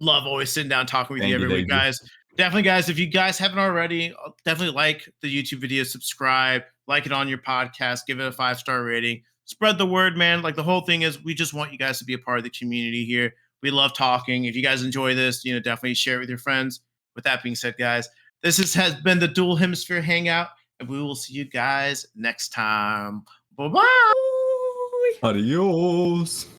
[SPEAKER 1] love always sitting down talking with you every week, guys. Definitely, guys, if you guys haven't already, definitely like the YouTube video, subscribe, like it on your podcast, give it a 5-star rating, spread the word, man. Like, the whole thing is we just want you guys to be a part of the community here. We love talking. If you guys enjoy this, definitely share it with your friends. With that being said, guys, has been the Dual Hemisphere Hangout, and we will see you guys next time. Bye-bye.
[SPEAKER 3] Adios.